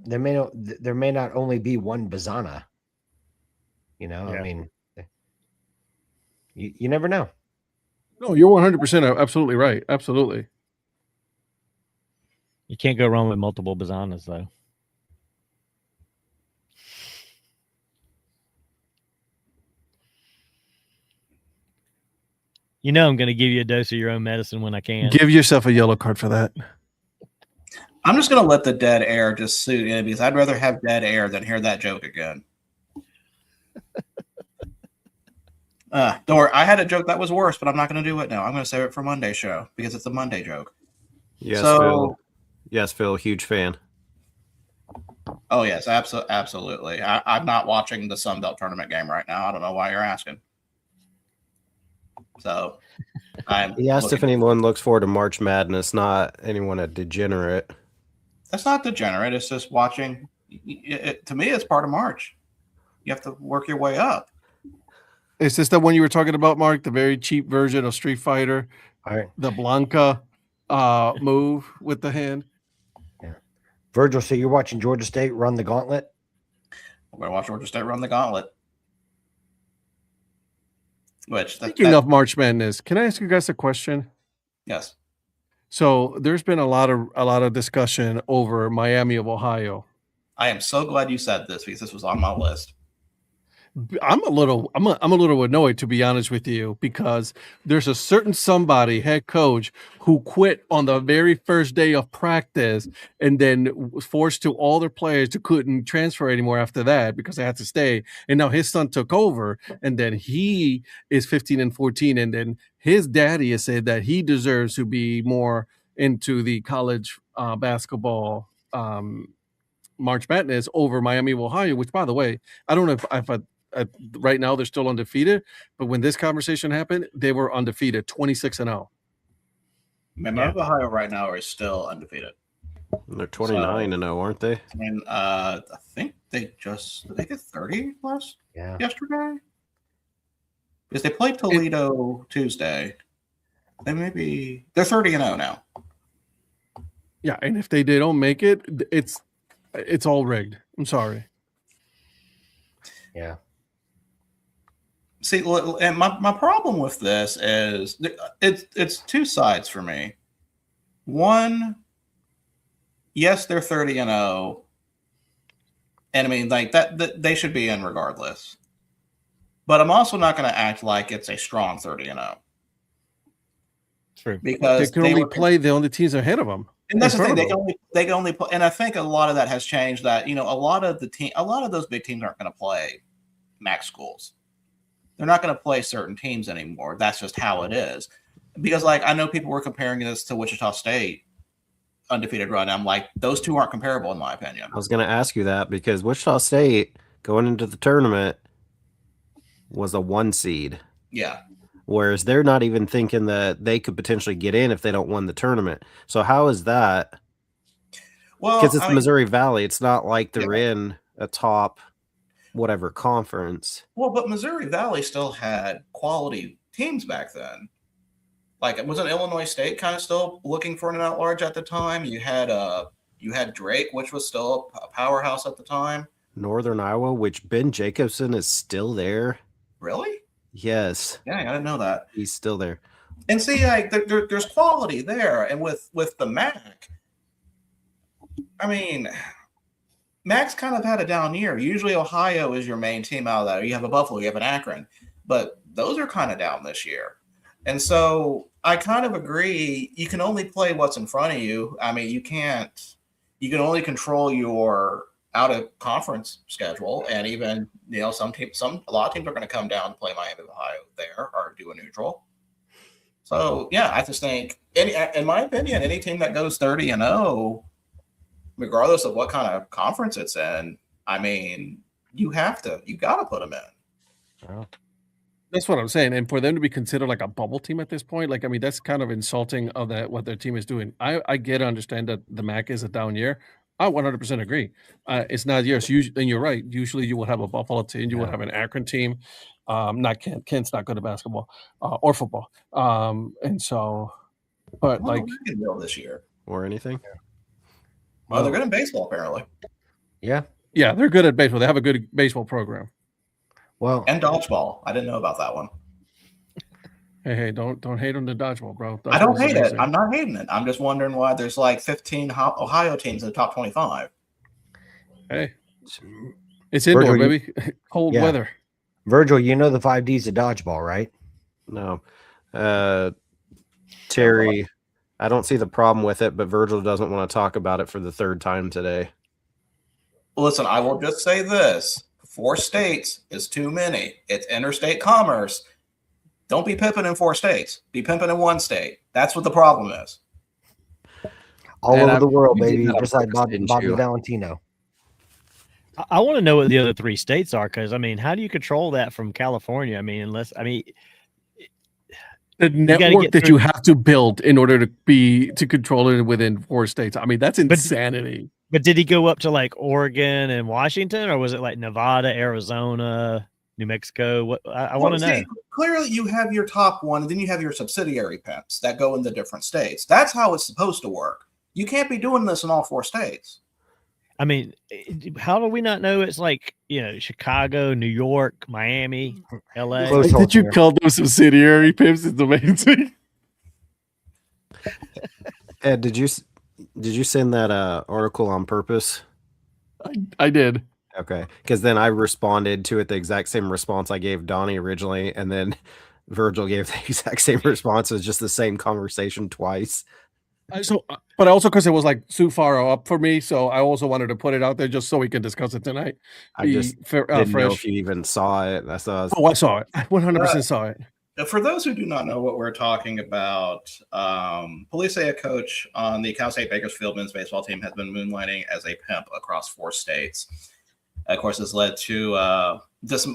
there may not only be one Bazana. You know, I Yeah. mean, you never know. No, you're 100% absolutely right. Absolutely. You can't go wrong with multiple Bazanas, though. You know I'm going to give you a dose of your own medicine when I can. Give yourself a yellow card for that. I'm just going to let the dead air just suit in because I'd rather have dead air than hear that joke again. Don't worry. I had a joke that was worse, but I'm not going to do it now. I'm going to save it for Monday's show because it's a Monday joke. Yes, So- Phil. Yes, Phil. Huge fan. Oh, yes, absolutely. I'm not watching the Sun Belt tournament game right now. I don't know why you're asking. So He asked if anyone looks forward to March Madness, not anyone a degenerate. That's not degenerate. It's just watching. To me, it's part of March. You have to work your way up. Is this the one you were talking about, Mark? The very cheap version of Street Fighter? All right. The Blanca move with the hand? Virgil, so you're watching Georgia State run the gauntlet? We're going to watch Georgia State run the gauntlet. Speaking of March Madness, can I ask you guys a question? Yes. So there's been a lot of discussion over Miami of Ohio. I am so glad you said this because this was on my list. I'm a little annoyed, to be honest with you, because there's a certain head coach who quit on the very first day of practice and then was forced to all their players to couldn't transfer anymore after that because they had to stay. And now his son took over, and then he is 15-14, and then his daddy has said that he deserves to be more into the college basketball March Madness over Miami of Ohio, which, by the way, I don't know if right now they're still undefeated, but when this conversation happened, they were undefeated, 26-0. Miami of Ohio right now is still undefeated. They're 29-0, aren't they? And I think they get 30 plus yesterday. Because they played Toledo Tuesday. They're 30-0 now. Yeah, and if they don't make it, it's all rigged. I'm sorry. Yeah. See, and my problem with this is it's two sides for me. One, yes, they're 30-0, and I mean like that they should be in regardless. But I'm also not going to act like it's a strong 30-0. True. Because they can only play the only teams ahead of them. And that's the thing. They can only play, and I think a lot of that has changed. That a lot of those big teams aren't going to play MAC schools. They're not going to play certain teams anymore. That's just how it is. Because I know people were comparing this to Wichita State undefeated run. I'm like, those two aren't comparable in my opinion. I was going to ask you that because Wichita State going into the tournament was a 1 seed. Yeah. Whereas they're not even thinking that they could potentially get in if they don't win the tournament. So how is that? Well, because it's Missouri Valley. It's not like they're in a top whatever conference. Well, but Missouri Valley still had quality teams back then. It wasn't Illinois State kind of still looking for an at-large at the time. You had Drake, which was still a powerhouse at the time. Northern Iowa, which Ben Jacobson is still there. Really? Yes. Yeah, I didn't know that. He's still there. And see, like there's quality there, and with the MAC, I mean, MAC's kind of had a down year. Usually, Ohio is your main team out of that. You have a Buffalo, you have an Akron, but those are kind of down this year. And so I kind of agree. You can only play what's in front of you. I mean, you can't. You can only control your out of conference schedule, and even a lot of teams are going to come down to play Miami, Ohio there, or do a neutral. So yeah, I just think, in my opinion, any team that goes 30-0, regardless of what kind of conference it's in, I mean, you got to put them in. Well, That's what I'm saying. And for them to be considered like a bubble team at this point, like, I mean, that's kind of insulting of that what their team is doing. I get understand that the MAC is a down year. I 100% agree. It's not yours. And you're right. Usually you will have a Buffalo team. You will have an Akron team. Not Kent. Kent's not good at basketball or football. And so, but Well, like they're good this year. or anything. Well, they're good in baseball apparently, yeah. yeah, they're good at baseball. They have a good baseball program. Well, and dodgeball. I didn't know about that one. Hey, don't hate on the dodgeball, bro. I don't Dodgeball's hate it. amazing. I'm not hating it. I'm just wondering why there's like 15 Ohio teams in the top 25. Hey, it's indoor, Virgil, baby. Cold Yeah. weather. Virgil, you know the 5Ds of dodgeball, right? No. Terry, I don't see the problem with it, but Virgil doesn't want to talk about it for the third time today. Listen, I will just say this. 4 states is too many. It's interstate commerce. Don't be pimping in 4 states. Be pimping in 1 state. That's what the problem is. All And over the world, you did baby, that on just like purpose, didn't Bobby you? Valentino. I want to know what the other 3 states are, because I mean, how do you control that from California? I mean, The gotta network get that through- you have to build in order to control it within 4 states. I mean, that's insanity. but did he go up to like Oregon and Washington, or was it like Nevada, Arizona, New Mexico? What I want to know. Clearly, you have your top one, and then you have your subsidiary pimps that go in the different states. That's how it's supposed to work. You can't be doing this in all 4 states. I mean, how do we not know it's like, Chicago, New York, Miami, LA? Close Like, hold did you here. call those subsidiary pimps? It's amazing. Ed, did you send that article on purpose? I did. Okay, because then I responded to it the exact same response I gave Donnie originally, and then Virgil gave the exact same response. It was just the same conversation twice. But also because it was like too far up for me, so I also wanted to put it out there just so we can discuss it tonight. I just didn't know if you even saw it. That's what I was. Oh, I saw it. I 100% saw it. For those who do not know what we're talking about, police say a coach on the Cal State Bakersfield men's baseball team has been moonlighting as a pimp across 4 states. Of course, this led to a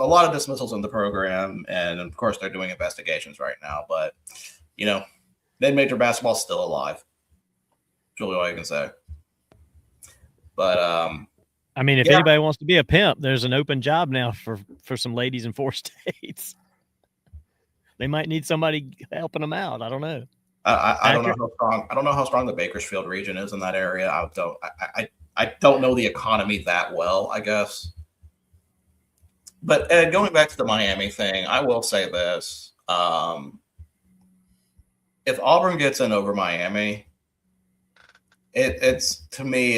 lot of dismissals in the program, and of course, they're doing investigations right now. But mid-major basketball is still alive. That's really all you can say. But I mean, if Yeah. anybody wants to be a pimp, there's an open job now for some ladies in 4 states. They might need somebody helping them out. I don't know. I don't know how strong. I don't know how strong the Bakersfield region is in that area. I don't know the economy that well, I guess. But Ed, going back to the Miami thing, I will say this: if Auburn gets in over Miami, it's probably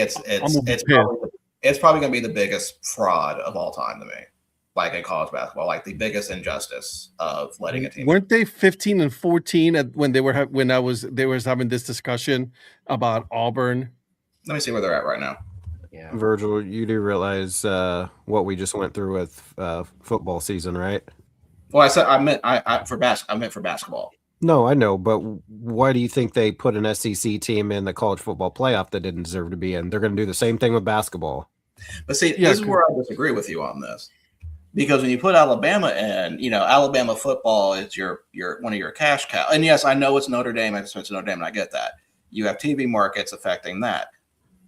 going to be the biggest fraud of all time to me. Like in college basketball, like the biggest injustice of letting a team. Weren't they 15-14 when they were having this discussion about Auburn? Let me see where they're at right now. Yeah. Virgil, you do realize what we just went through with football season, right? Well, I meant for basketball. No, I know, but why do you think they put an SEC team in the college football playoff that didn't deserve to be in? They're going to do the same thing with basketball. But see, Yeah, this is where I disagree with you on this. Because when you put Alabama in, Alabama football is your one of your cash cows. And yes, I know it's Notre Dame. It's Notre Dame, and I get that. You have TV markets affecting that.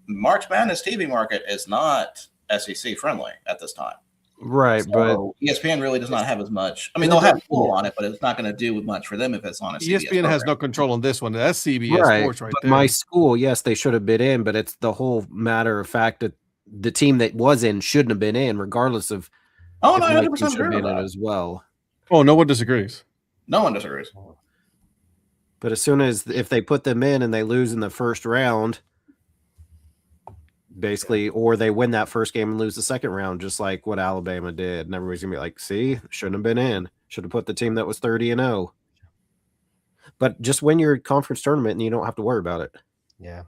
March Madness TV market is not SEC friendly at this time. Right, but So ESPN really does not have as much. I mean, they'll have pull on it, but it's not going to do much for them if it's on a CBS ESPN has no program. control on this one. That's CBS right, Sports right but there. my school, yes, they should have been in, but it's the whole matter of fact that the team that was in shouldn't have been in, regardless of Oh, if no, I my team 100% should have agree with been in that. as well. Oh, no one disagrees. No one disagrees. But as soon as if they put them in and they lose in the first round, basically, or they win that first game and lose the second round, just like what Alabama did, and everybody's gonna be like, "See, shouldn't have been in. Should have put the team that was 30-0." But just win your conference tournament, and you don't have to worry about it. Yeah.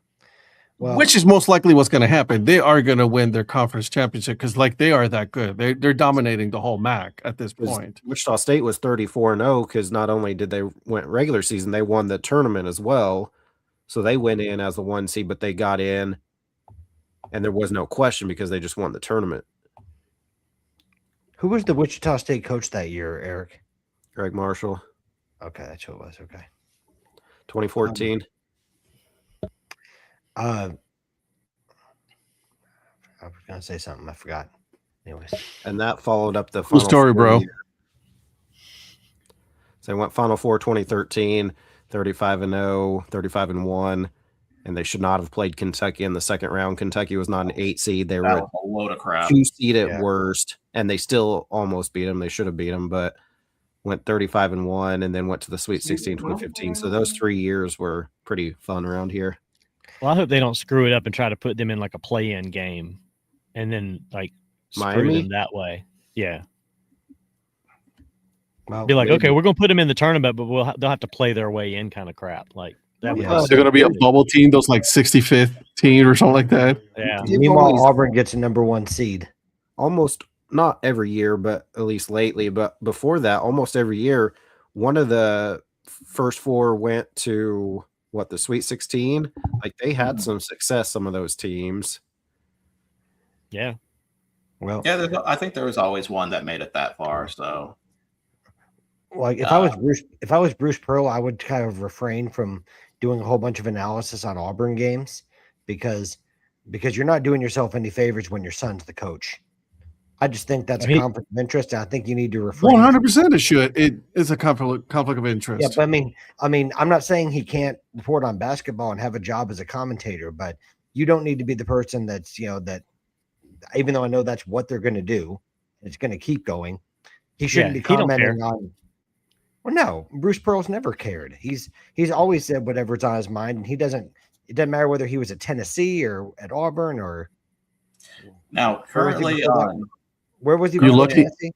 Well, Which is most likely what's going to happen. They are going to win their conference championship because, like, they are that good. They're dominating the whole MAC at this point. Wichita State was 34-0 because not only did they win regular season, they won the tournament as well. So they went in as the 1 seed, but they got in, and there was no question because they just won the tournament. who was the Wichita State coach that year, Eric? Greg Marshall, Okay, that's who it was. Okay. 2014. I was gonna say something. I forgot. Anyways, And that followed up the Cool Final story, Four bro. year. So they went Final Four 2013, 35-0, 35-1, and they should not have played Kentucky in the second round. Kentucky was not an 8 seed. They were That a was a load of crap. 2 seed at Yeah. worst, and they still almost beat them. They should have beat them, but went 35-1 and then went to the Sweet 16 2015. So those 3 years were pretty fun around here. Well, I hope they don't screw it up and try to put them in like a play-in game, and then like screw Miami? them that way. Yeah, well, be like, maybe. okay, we're gonna put them in the tournament, but they'll have to play their way in, kind of crap. Like that. Yeah. Was They're going to be a bubble team, those like 65th team or something like that. yeah. They've meanwhile, always- Auburn gets a number 1 seed. almost not every year, but at least lately. But before that, almost every year, one of the first 4 went to the Sweet 16. Like they had some success, some of those teams. Yeah. Well, Yeah, I think there was always one that made it that far. So like if I was Bruce Pearl, I would kind of refrain from doing a whole bunch of analysis on Auburn games because you're not doing yourself any favors when your son's the coach. I just think that's a conflict of interest. And I think you need to refrain. 100% it should. It is a conflict of interest. Yeah, but I mean, I'm not saying he can't report on basketball and have a job as a commentator, but you don't need to be the person that's, that even though I know that's what they're going to do, it's going to keep going. He shouldn't be he don't commenting care. on. Well, no, Bruce Pearl's never cared. He's always said whatever's on his mind, and it doesn't matter whether he was at Tennessee or at Auburn or now currently, where was he? You're before lucky- Tennessee?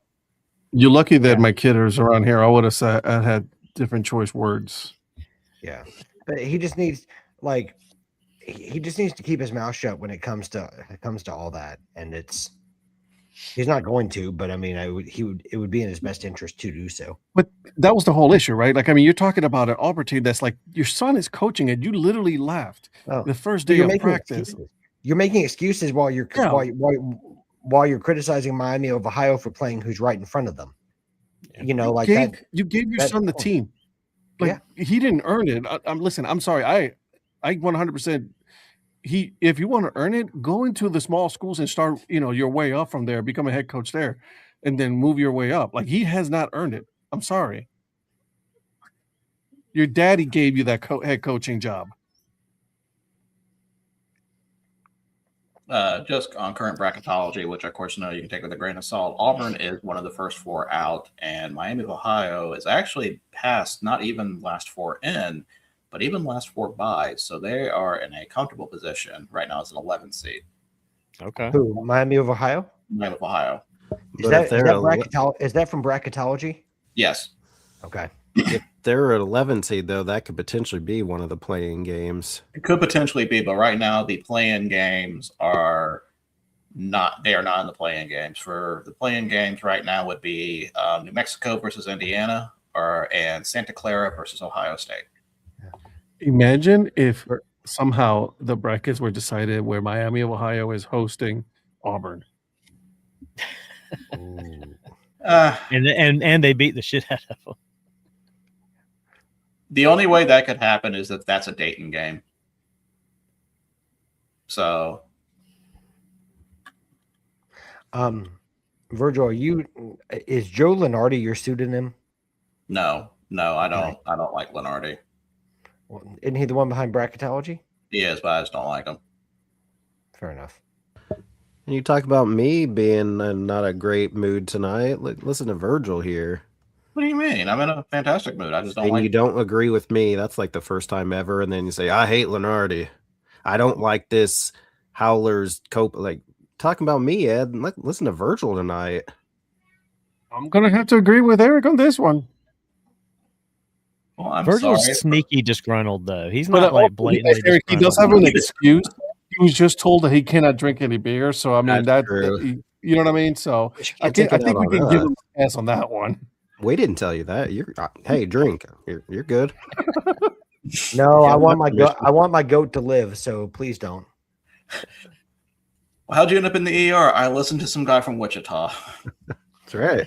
You're lucky that my kid is around here. I would have said I had different choice words. Yeah, but he just needs he just needs to keep his mouth shut when it comes to all that, and he's not going to. But I mean, it would be in his best interest to do so. But that was the whole issue, right? Like, I mean, you're talking about an Auburn team that's like your son is coaching it. You literally laughed Oh, the first but day you're of making practice. excuses. You're making excuses while you're Yeah. while you're criticizing Miami of Ohio for playing who's right in front of them. You know, like gave, that. You gave your that- son the team. Like he didn't earn it. I'm sorry. I 100%. If you want to earn it, go into the small schools and start, your way up from there, become a head coach there, and then move your way up. Like he has not earned it. I'm sorry. Your daddy gave you that head coaching job. just on current bracketology, which of course you can take with a grain of salt, Auburn is one of the first 4 out, and Miami of Ohio is actually past not even last 4 in, but even last 4 by. So they are in a comfortable position right now as an 11 seed. Okay. Who? Miami of Ohio? Miami of Ohio. Is that from bracketology? Yes. Okay. If they're at 11 seed, though, that could potentially be one of the playing games. It could potentially be, but right now the play-in games are not in the play-in games. For the play-in games right now would be New Mexico versus Indiana and Santa Clara versus Ohio State. Imagine if somehow the brackets were decided where Miami of Ohio is hosting Auburn. And they beat the shit out of them. The only way that could happen is if that's a Dayton game. So, Virgil, is Joe Lenardi your pseudonym? no, I don't like Lenardi. Well, isn't he the one behind bracketology? He is, but I just don't like him. Fair enough. And you talk about me being in not a great mood tonight. Listen to Virgil here. What do you mean? I'm in a fantastic mood. I just don't And like. you don't agree with me. That's like the first time ever. And then you say, I hate Lenardi. I don't like this Howler's cope. Like, talking about me, Ed. Listen to Virgil tonight. I'm gonna have to agree with Eric on this one. Well, I'm Virgil's sorry. sneaky disgruntled though. He's But not like blatantly Eric, he does have disgruntled. an excuse. He was just told that he cannot drink any beer. So I mean That's true. you know what I mean. So But you I can't take it think out we on can us. give him a pass on that one. We didn't tell you that. Hey, drink. You're good. No, Yeah, I want my permission. goat. I want my goat to live. So please don't. Well, how'd you end up in the ER? I listened to some guy from Wichita. That's right.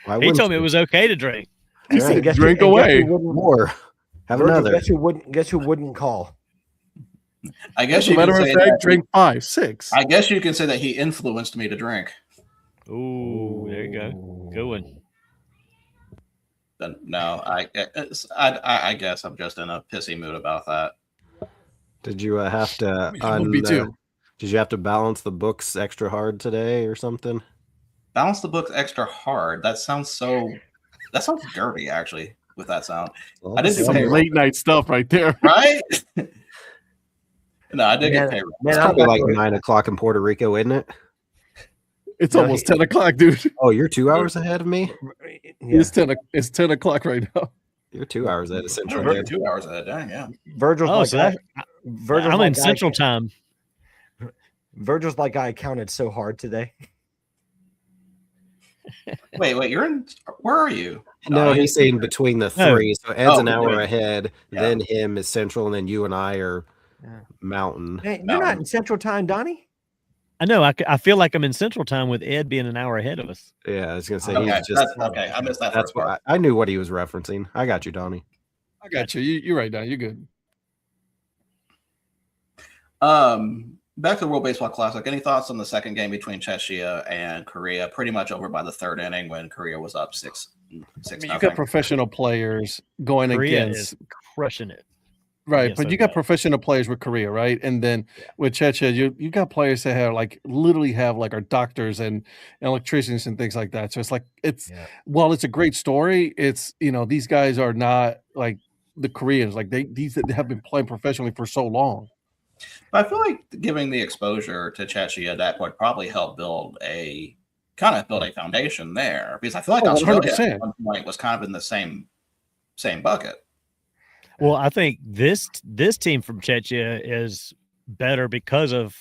Why He wouldn't told me it you? was okay to drink. That's right. Guess Drink and guess away. who wouldn't- More. Have Virgil, another. Guess who wouldn't call? I guess As a you can matter of say fact, that. drink 5, 6. I guess you can say that he influenced me to drink. Ooh, there you go. Good one. Then no, I guess I'm just in a pissy mood about that. Did you have to? Me too. Did you have to balance the books extra hard today or something? Balance the books extra hard. That sounds dirty, actually. With that sound, Well, I didn't do Some payroll. late night stuff right there. Right? No, I did Man, get payroll. It's Man, I'm probably not like going- 9 o'clock in Puerto Rico, isn't it? It's No, almost 10 o'clock, dude. Oh, you're 2 hours ahead of me. Yeah. It's 10 o'clock right now. You're 2 hours ahead of I'm Central. working Dad. 2 hours of that day. Yeah. Virgil's Oh, like so that, Virgil's I'm like in Central Time. Virgil's like I counted so hard today. Wait, you're in. Where are you? No, he's saying between the No. three. So Ed's an hour between- ahead, Yeah. then him is Central, and then you and I are Yeah. Mountain. Hey, you're not in Central Time, Donnie. I know. I feel like I'm in Central Time with Ed being an hour ahead of us. Yeah, I was gonna say Okay, he's just. okay. I missed that. That's first part. what I knew what he was referencing. I got you, Donnie. I got you. You're right now. You're good. Back to the World Baseball Classic. Any thoughts on the second game between Czechia and Korea? Pretty much over by the third inning when Korea was up 6. I mean, you nothing. got professional players going Korea against is crushing it. right, against but those you got guys. professional players with Korea, right? And then with Chechia, you got players that have like literally have like are doctors and electricians and things like that. So it's like Yeah. while it's a great story, it's these guys are not like the Koreans. Like they have been playing professionally for so long. But I feel like giving the exposure to Czechia at that point probably helped build a foundation there, because I feel like Oh, Australia 100%. at one point was kind of in the same bucket. Well, I think this team from Czechia is better because of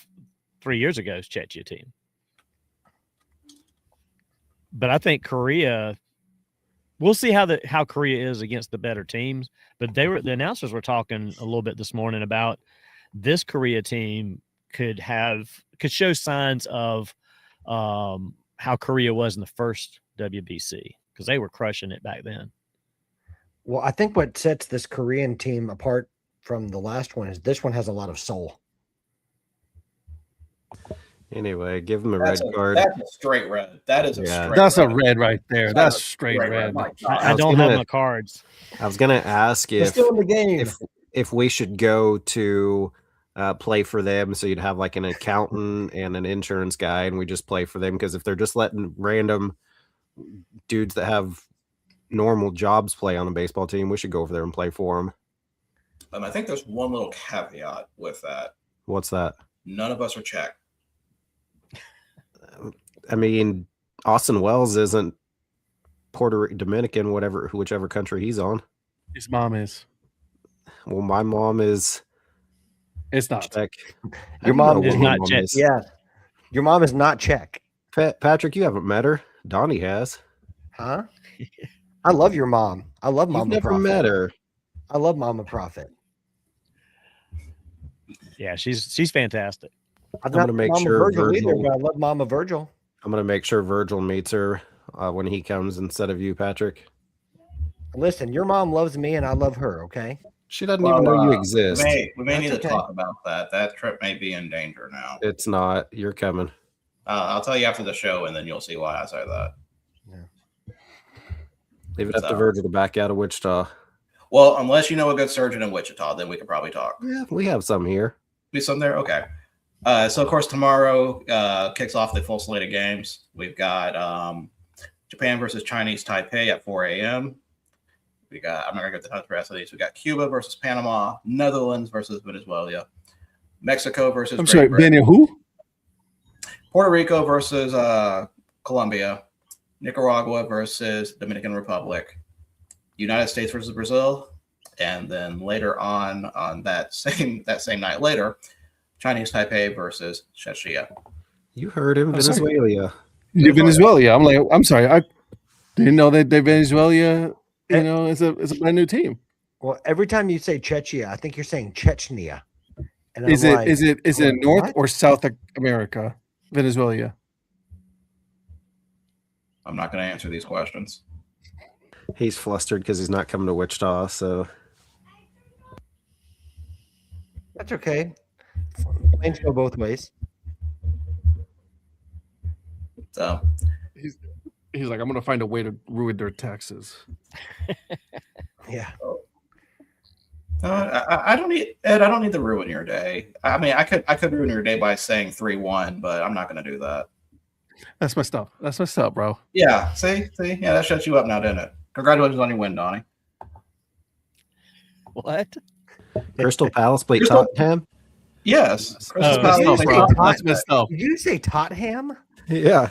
3 years ago's Czechia team. But I think Korea, we'll see how Korea is against the better teams. But the announcers were talking a little bit this morning about this Korea team could show signs of how Korea was in the first WBC, because they were crushing it back then. Well, I think what sets this Korean team apart from the last one is this one has a lot of soul. Anyway, give him a That's red a, card. That's a straight red. That is a Yeah. straight That's a red. red right there. That's That's a straight straight red. My God. I was don't have gonna- my cards. I was gonna ask They're if still in the game. if we should go to play for them, so you'd have like an accountant and an insurance guy, and we just play for them, because if they're just letting random dudes that have normal jobs play on the baseball team, we should go over there and play for them. I think there's one little caveat with that. What's that? None of us are Czech. I mean, Austin Wells isn't Dominican, whichever country he's on. His mom is. Well, my mom is It's not. Czech. Your mom is not Czech. Yeah. Your mom is not Czech. Patrick, you haven't met her. Donnie has. Huh? I love your mom. I love You've Mama never Prophet. met her. I love Mama Prophet. Yeah, she's fantastic. I've I'm not gonna make Mama sure Virgil either, Virgil- but I love Mama Virgil. I'm gonna make sure Virgil meets her when he comes instead of you, Patrick. Listen, your mom loves me and I love her, okay? She doesn't even know you we exist. may That's need to okay. talk about that. That trip may be in danger now. It's not. You're coming. I'll tell you after the show, and then you'll see why I say that. Leave it up to So- Virgil to back out of Wichita. Well, unless you know a good surgeon in Wichita, then we could probably talk. Yeah, we have some here. Be some there? Okay. So, of course, tomorrow kicks off the full slate of games. We've got Japan versus Chinese Taipei at 4 a.m. I'm not going to get the rest of these. We got Cuba versus Panama, Netherlands versus Venezuela, Mexico versus Great Britain. Daniel, who? Puerto Rico versus Colombia, Nicaragua versus Dominican Republic, United States versus Brazil, and then later on that same night later, Chinese Taipei versus Czechia. You heard him, Venezuela. Venezuela. I'm sorry. I didn't know that Venezuela, is a brand new team. Well, every time you say Czechia, I think you're saying Chechnya. And Is it North what? or South America? Venezuela. I'm not going to answer these questions. He's flustered because he's not coming to Wichita, so That's okay. Planes go both ways. So He's like, I'm gonna find a way to ruin their taxes. Yeah. I don't need Ed. I don't need to ruin your day. I mean, I could ruin your day by saying 3-1, but I'm not going to do that. That's my stuff. Bro. Yeah. See. Yeah, that shuts you up now, didn't it? Congratulations on your win, Donnie. What? Crystal Palace played Crystal- Tottenham. Yes. Oh, Crystal That's Palace my played stuff, bro. Tottenham. That's my stuff. Did you say Tottenham? Yeah,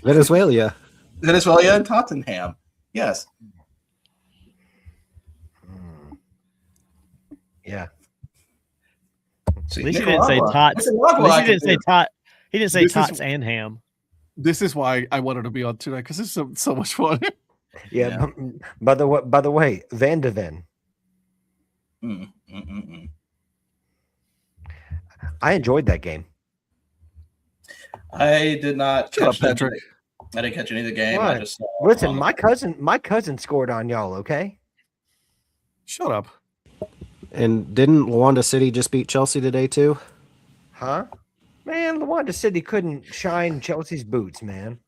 Venezuela. Venezuela and Tottenham. Yes. Yeah. See, At least he didn't say tots. At least he didn't say tot. He didn't say This is- tots and ham. This is why I wanted to be on tonight because it's so much fun. Yeah. By the way, Van de Ven. I enjoyed that game. I did not. Shut up, catch any- Patrick. I didn't catch any of the game. Why? I just Listen, my cousin scored on y'all. Okay. Shut up. And didn't Luanda City just beat Chelsea today too? Huh? Man, Luanda City couldn't shine Chelsea's boots, man.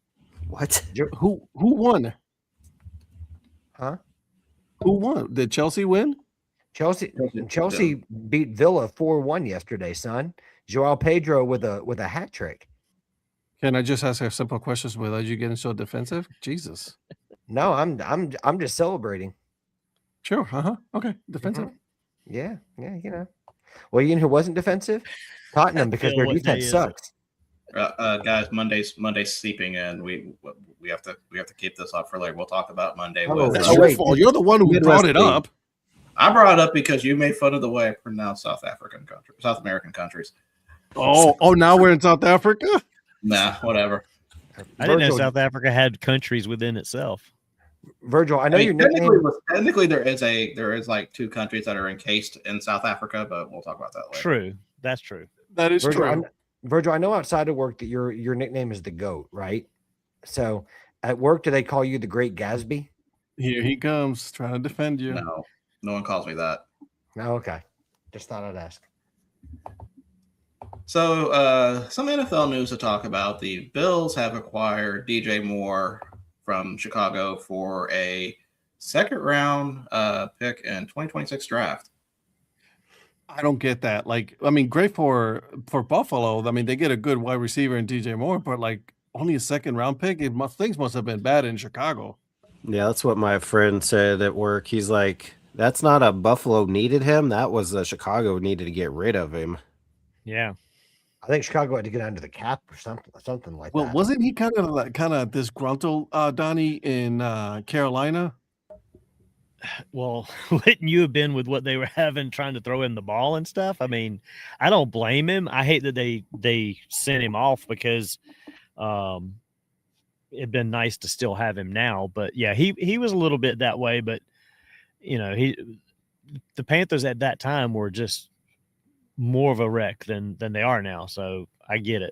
What? Who won? Huh? Who won? Did Chelsea win? Chelsea beat Villa 4-1 yesterday, son. Joao Pedro with a hat trick. Can I just ask a simple question without you getting so defensive? Jesus. No, I'm just celebrating. Sure. Okay. Defensive. Yeah, Well, you know who wasn't defensive? Tottenham, because their What day defense is it? sucks. guys, Monday's seeping in. We have to keep this up for later. We'll talk about Monday. Oh, with, That's Oh, your wait. fault. You're the one who Midwest brought it League. up. I brought it up because you made fun of the way I pronounce South American countries. Oh, now we're in South Africa? Nah, whatever. I didn't know Virgil, South Africa had countries within itself. Virgil, I know your nickname. Technically, there is like two countries that are encased in South Africa, but we'll talk about that later. True. That's true. That is true. Virgil, I know outside of work that your nickname is the GOAT, right? So at work, do they call you the Great Gatsby? Here he comes, trying to defend you. No one calls me that. No, okay. Just thought I'd ask. So, some NFL news to talk about. The Bills have acquired DJ Moore from Chicago for a second round pick in 2026 draft. I don't get that. Like, I mean, great for Buffalo. I mean, they get a good wide receiver in DJ Moore, but like only a second round pick. Things must have been bad in Chicago. Yeah, that's what my friend said at work. He's like, that's not a Buffalo needed him. That was a Chicago needed to get rid of him. Yeah. I think Chicago had to get under the cap or something like Well, that. wasn't he kind of disgruntled, Donnie, in Carolina? Well, wouldn't you have been with what they were having trying to throw in the ball and stuff? I mean, I don't blame him. I hate that they sent him off because it'd been nice to still have him now. But yeah, he was a little bit that way. But you know, the Panthers at that time were just more of a wreck than they are now. So I get it.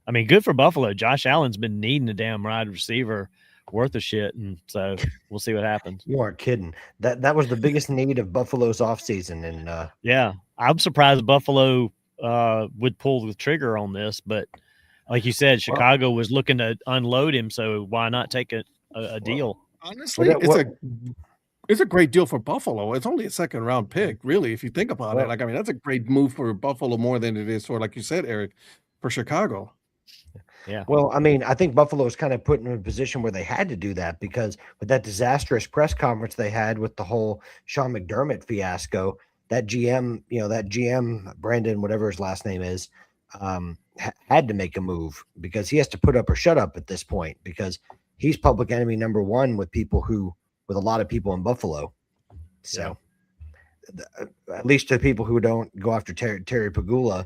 I mean, good for Buffalo. Josh Allen's been needing a damn wide receiver worth of shit, and so we'll see what happens. You aren't kidding. That was the biggest need of Buffalo's offseason. And Yeah, I'm surprised Buffalo would pull the trigger on this, but like you said, Chicago was looking to unload him, so why not take a deal? Honestly, it's a great deal for Buffalo. It's only a second round pick, really, if you think about it. Like, I mean, that's a great move for Buffalo more than it is for, like you said, Eric, for Chicago. Yeah. Well, I mean, I think Buffalo is kind of put in a position where they had to do that because with that disastrous press conference they had with the whole Sean McDermott fiasco, that GM, Brandon, whatever his last name is, had to make a move because he has to put up or shut up at this point because he's public enemy number one with a lot of people in Buffalo. So at least to people who don't go after Terry Pagula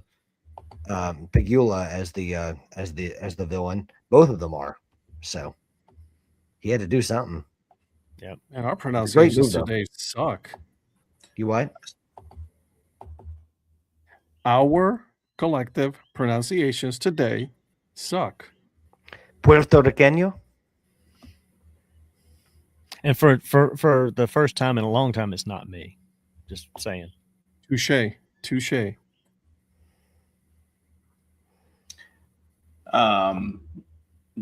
as the villain, both of them are. So he had to do something. Yep. And our pronunciations move, today suck. You what? Our collective pronunciations today suck. Puerto Riqueño. And for the first time in a long time, it's not me. Just saying. Touche. Do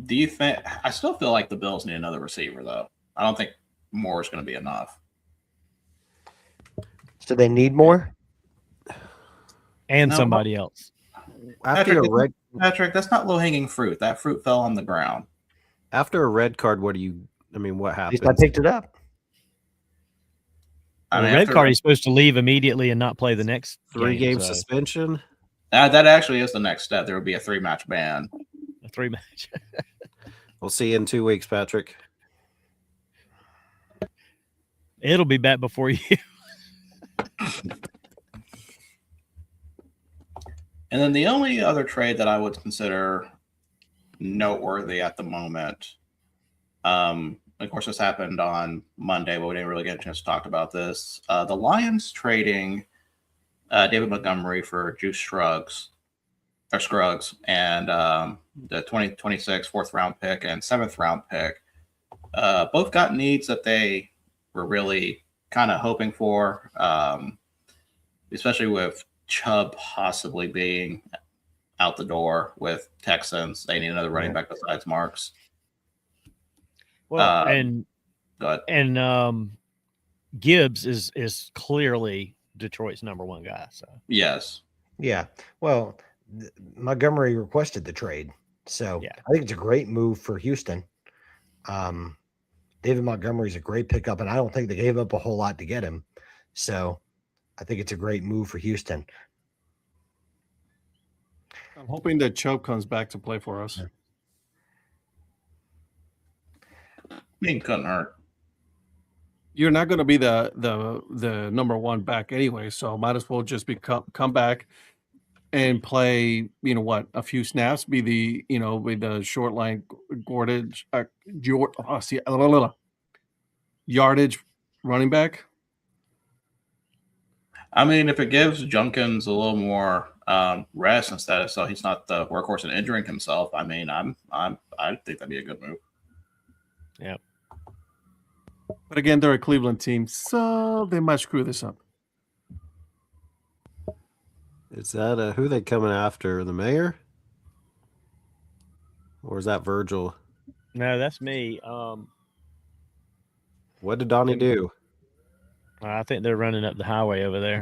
you think? I still feel like the Bills need another receiver, though. I don't think more is going to be enough. So they need more. And No, somebody else. Patrick, that's not low-hanging fruit. That fruit fell on the ground. After a red card, what At happens? least I picked it up. The red card, he's supposed to leave immediately and not play the next 3-game so suspension. That actually is the next step. There would be a 3-match ban. a 3-match. We'll see you in 2 weeks, Patrick. It'll be back before you. And then the only other trade that I would consider noteworthy at the moment, of course, this happened on Monday, but we didn't really get a chance to talk about this. The Lions trading David Montgomery for Juice Scruggs, and the 2026 4th-round pick and 7th-round pick. Both got needs that they were really kind of hoping for, especially with Chubb possibly being out the door with Texans. They need another running back besides Marks. Well, Go ahead. Gibbs is clearly Detroit's number one guy. So Yes. Yeah. Well, Montgomery requested the trade, so Yeah. I think it's a great move for Houston. David Montgomery is a great pickup, and I don't think they gave up a whole lot to get him. So I think it's a great move for Houston. I'm hoping that Chubb comes back to play for us. Couldn't hurt. You're not going to be the number one back anyway, so might as well just come back and play. A few snaps, be the short line yardage running back. I mean, if it gives Junkins a little more rest instead of so he's not the workhorse and injuring himself, I mean, I think that'd be a good move. yeah. But again, they're a Cleveland team, so they might screw this up. Is that who they coming after? The mayor? Or is that Virgil? No, that's me. What did Donnie do? I think they're running up the highway over there.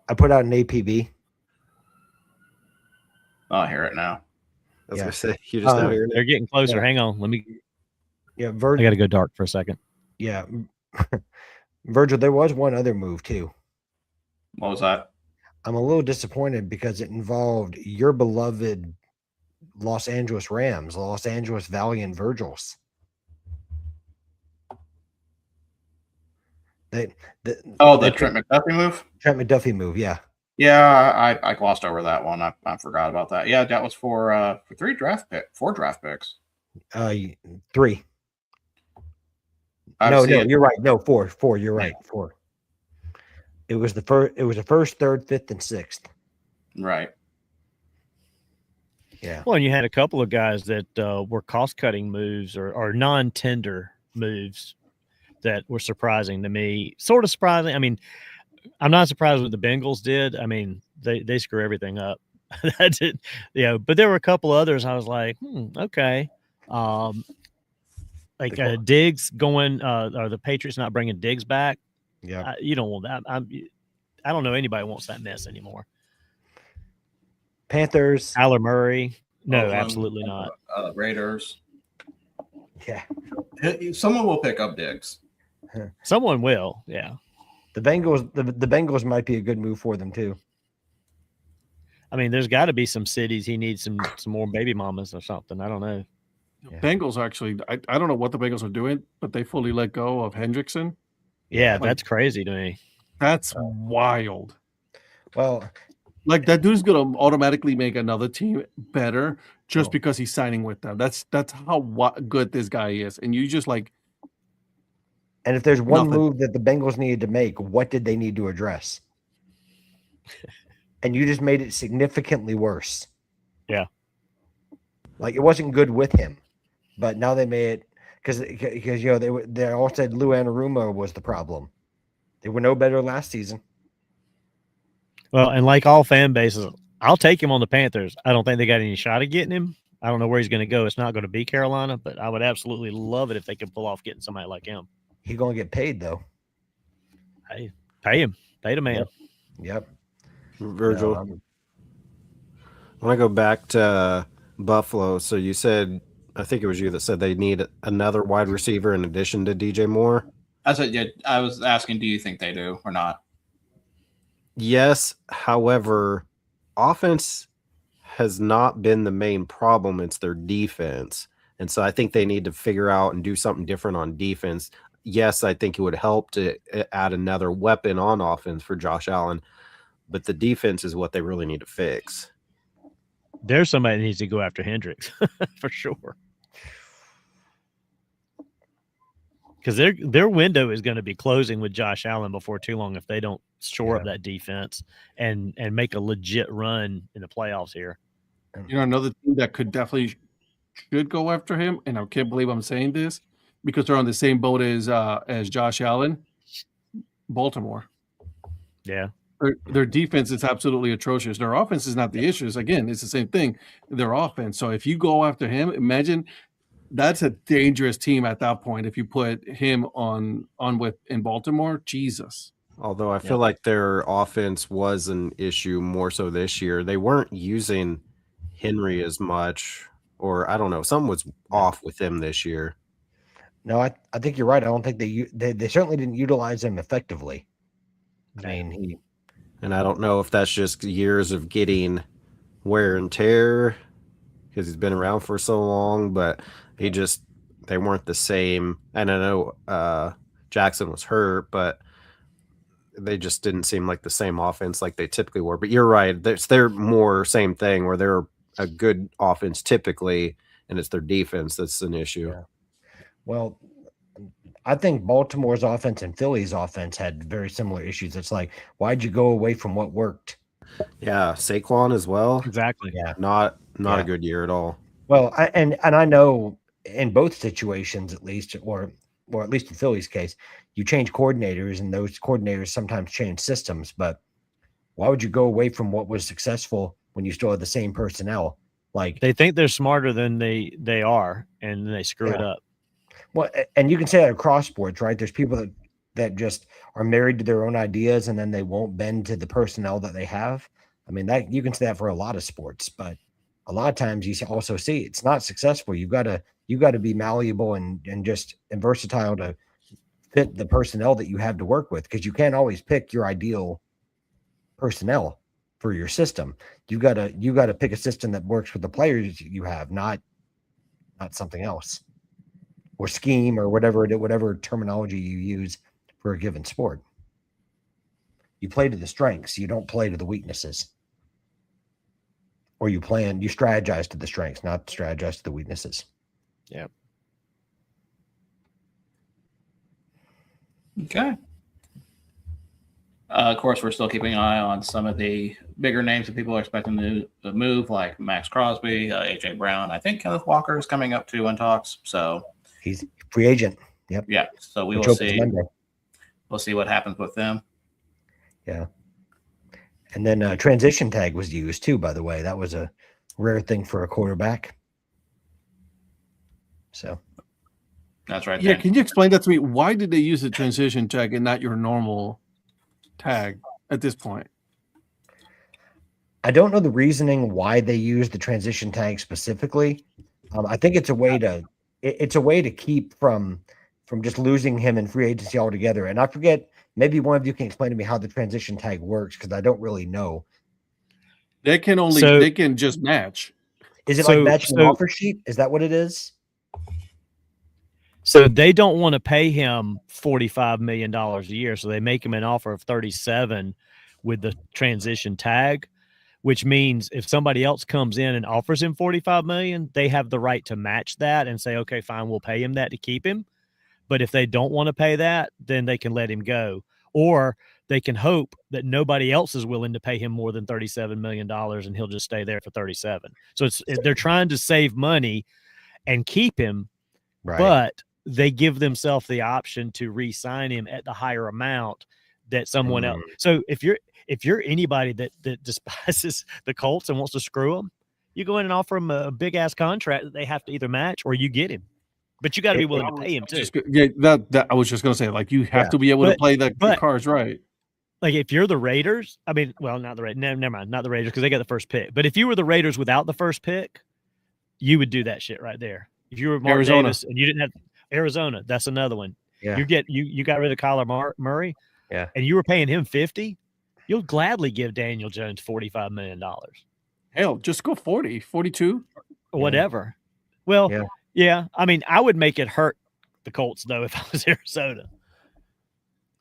I put out an APB. Oh, I hear it now. I was Yeah. gonna say you just now hearing it. They're getting closer. Yeah. Hang on. Yeah, I Virgil. got to go dark for a second. Yeah, Virgil. There was one other move too. What was that? I'm a little disappointed because it involved your beloved Los Angeles Rams, Los Angeles Valiant Virgils. The Trent McDuffie move? Trent McDuffie move, yeah. Yeah, I glossed over that one. I forgot about that. Yeah, that was for 4 draft picks. 3. No, you're right. No, 4. You're right. 4. It was the first. It was the first, 3rd, 5th, and 6th. Right. Yeah. Well, and you had a couple of guys that were cost-cutting moves or non-tender moves that were surprising to me. Sort of surprising. I mean, I'm not surprised what the Bengals did. I mean, they screw everything up. That's it. But there were a couple others I was like, okay. Diggs going, or the Patriots not bringing Diggs back. Yeah. You don't want that. I don't know anybody wants that mess anymore. Panthers. Tyler Murray. No, Oakland, absolutely not. Raiders. Yeah. Someone will pick up Diggs. Someone will. Yeah. The Bengals might be a good move for them too. I mean, there's got to be some cities he needs some more baby mamas or something. I don't know. Yeah. Bengals actually, I don't know what the Bengals are doing, but they fully let go of Hendrickson. Yeah, Like- that's crazy to me. That's wild. Well, Like that dude's gonna automatically make another team better just Oh. because he's signing with them. That's how good this guy is, and you just like and if there's one Nothing. move that the Bengals needed to make, what did they need to address? And you just made it significantly worse. Yeah. Like it wasn't good with him, but now they made it because they all said Lou Anarumo was the problem. They were no better last season. Well, and like all fan bases, I'll take him on the Panthers. I don't think they got any shot at getting him. I don't know where he's going to go. It's not going to be Carolina, but I would absolutely love it if they could pull off getting somebody like him. He's gonna get paid though. Hey, pay him. Pay the man. Yep. Virgil, No, I want to go back to Buffalo. So you said, I think it was you that said they need another wide receiver in addition to DJ Moore. I said, yeah, I was asking, do you think they do or not? Yes. However, offense has not been the main problem. It's their defense. And so I think they need to figure out and do something different on defense. Yes, I think it would help to add another weapon on offense for Josh Allen, but the defense is what they really need to fix. There's somebody that needs to go after Hendricks for sure. Because their window is going to be closing with Josh Allen before too long if they don't shore up that defense and make a legit run in the playoffs here. you know another team that could definitely should go after him, and I can't believe I'm saying this because they're on the same boat as Josh Allen. Baltimore. Yeah. Their defense is absolutely atrocious. Their offense is not the issues. Again, it's the same thing. Their offense. So if you go after him, imagine that's a dangerous team at that point. If you put him on with in Baltimore, Jesus. Although I feel like their offense was an issue more so this year. They weren't using Henry as much, or I don't know, something was off with him this year. No, I think you're right. I don't think they certainly didn't utilize him effectively. I mean, And I don't know if that's just years of getting wear and tear because he's been around for so long, but they weren't the same. And I know Jackson was hurt, but they just didn't seem like the same offense like they typically were. But you're right. They're more same thing where they're a good offense typically, and it's their defense that's an issue. Yeah. Well, I think Baltimore's offense and Philly's offense had very similar issues. It's like, why'd you go away from what worked? Yeah, Saquon as well. Exactly. Yeah. Not a good year at all. Well, I know in both situations, at least, or at least in Philly's case, you change coordinators, and those coordinators sometimes change systems. But why would you go away from what was successful when you still have the same personnel? Like They think they're smarter than they are, and then they screw it up. Well, and you can say that across sports, right? There's people that just are married to their own ideas, and then they won't bend to the personnel that they have. I mean, that you can say that for a lot of sports, but a lot of times you also see it's not successful. You got to be malleable and versatile to fit the personnel that you have to work with, because you can't always pick your ideal personnel for your system. You got to pick a system that works with the players you have, not something else. Or scheme, or whatever terminology you use for a given sport. You play to the strengths. You don't play to the weaknesses. Or you strategize to the strengths, not strategize to the weaknesses. Yeah. Okay. Of course, we're still keeping an eye on some of the bigger names that people are expecting to move, like Max Crosby, AJ Brown. I think Kenneth Walker is coming up too in talks. So he's free agent. Yep. Yeah. So we Which will opens see. Monday. We'll see what happens with them. Yeah. And then transition tag was used too, by the way. That was a rare thing for a quarterback. So that's right. Yeah, can you explain that to me? Why did they use the transition tag and not your normal tag at this point? I don't know the reasoning why they use the transition tag specifically. I think it's a way to keep from just losing him in free agency altogether. And I forget, maybe one of you can explain to me how the transition tag works, because I don't really know. They can just match. Is it like matching an offer sheet? Is that what it is? So they don't want to pay him $45 million a year, so they make him an offer of 37 with the transition tag, which means if somebody else comes in and offers him 45 million, they have the right to match that and say, okay, fine, we'll pay him that to keep him. But if they don't want to pay that, then they can let him go. Or they can hope that nobody else is willing to pay him more than $37 million and he'll just stay there for 37. So they're trying to save money and keep him, Right. but they give themselves the option to re-sign him at the higher amount that someone else. So if you're anybody that despises the Colts and wants to screw them, you go in and offer them a big ass contract that they have to either match or you get him. But you got to be willing to pay him too. That I was just going to say, like, you have to be able to play the cards right. Like if you're the Raiders, I mean, well, not the Raiders. Never mind, not the Raiders because they got the first pick. But if you were the Raiders without the first pick, you would do that shit right there. If you were Mark Davis and you didn't have Arizona, that's another one. Yeah. You got rid of Kyler Murray. Yeah. And you were paying him 50, you'll gladly give Daniel Jones $45 million. Hell, just go 40, 42. Or whatever. Well, yeah. I mean, I would make it hurt the Colts though if I was Arizona.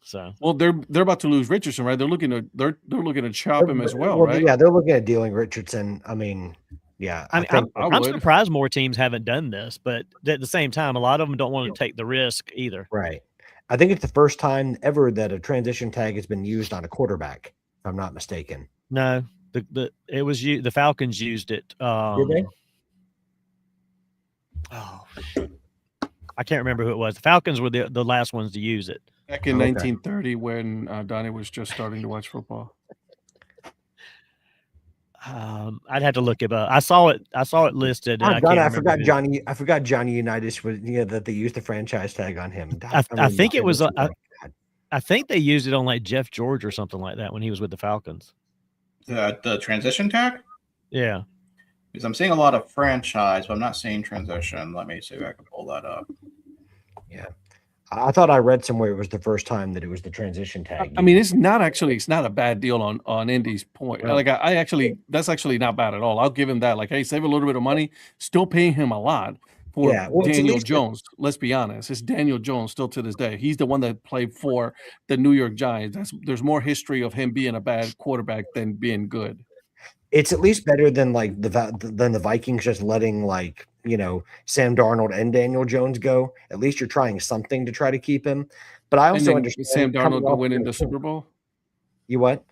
So well, they're about to lose Richardson, right? They're looking to chop him as well, right? Yeah, they're looking at dealing Richardson. I mean, yeah. I'm surprised more teams haven't done this, but at the same time, a lot of them don't want to take the risk either. Right. I think it's the first time ever that a transition tag has been used on a quarterback, if I'm not mistaken. No, the Falcons used it. Did they? Oh, I can't remember who it was. The Falcons were the last ones to use it. Back in 1930 when Donnie was just starting to watch football. I'd have to look it up. I saw it listed. I forgot Johnny Unitas was that they used the franchise tag on him. I think it was. I think they used it on like Jeff George or something like that when he was with the Falcons. The transition tag? Yeah. Because I'm seeing a lot of franchise, but I'm not seeing transition. Let me see if I can pull that up. Yeah. I thought I read somewhere it was the first time that it was the transition tag. I mean, it's not a bad deal on Indy's point. Right. Like that's actually not bad at all. I'll give him that. Like, hey, save a little bit of money, still paying him a lot for Daniel Jones. Let's be honest. It's Daniel Jones still to this day. He's the one that played for the New York Giants. There's more history of him being a bad quarterback than being good. It's at least better than the Vikings just letting Sam Darnold and Daniel Jones go. At least you're trying something to try to keep him. But I also understand Sam Darnold go win in the Super Bowl. You what?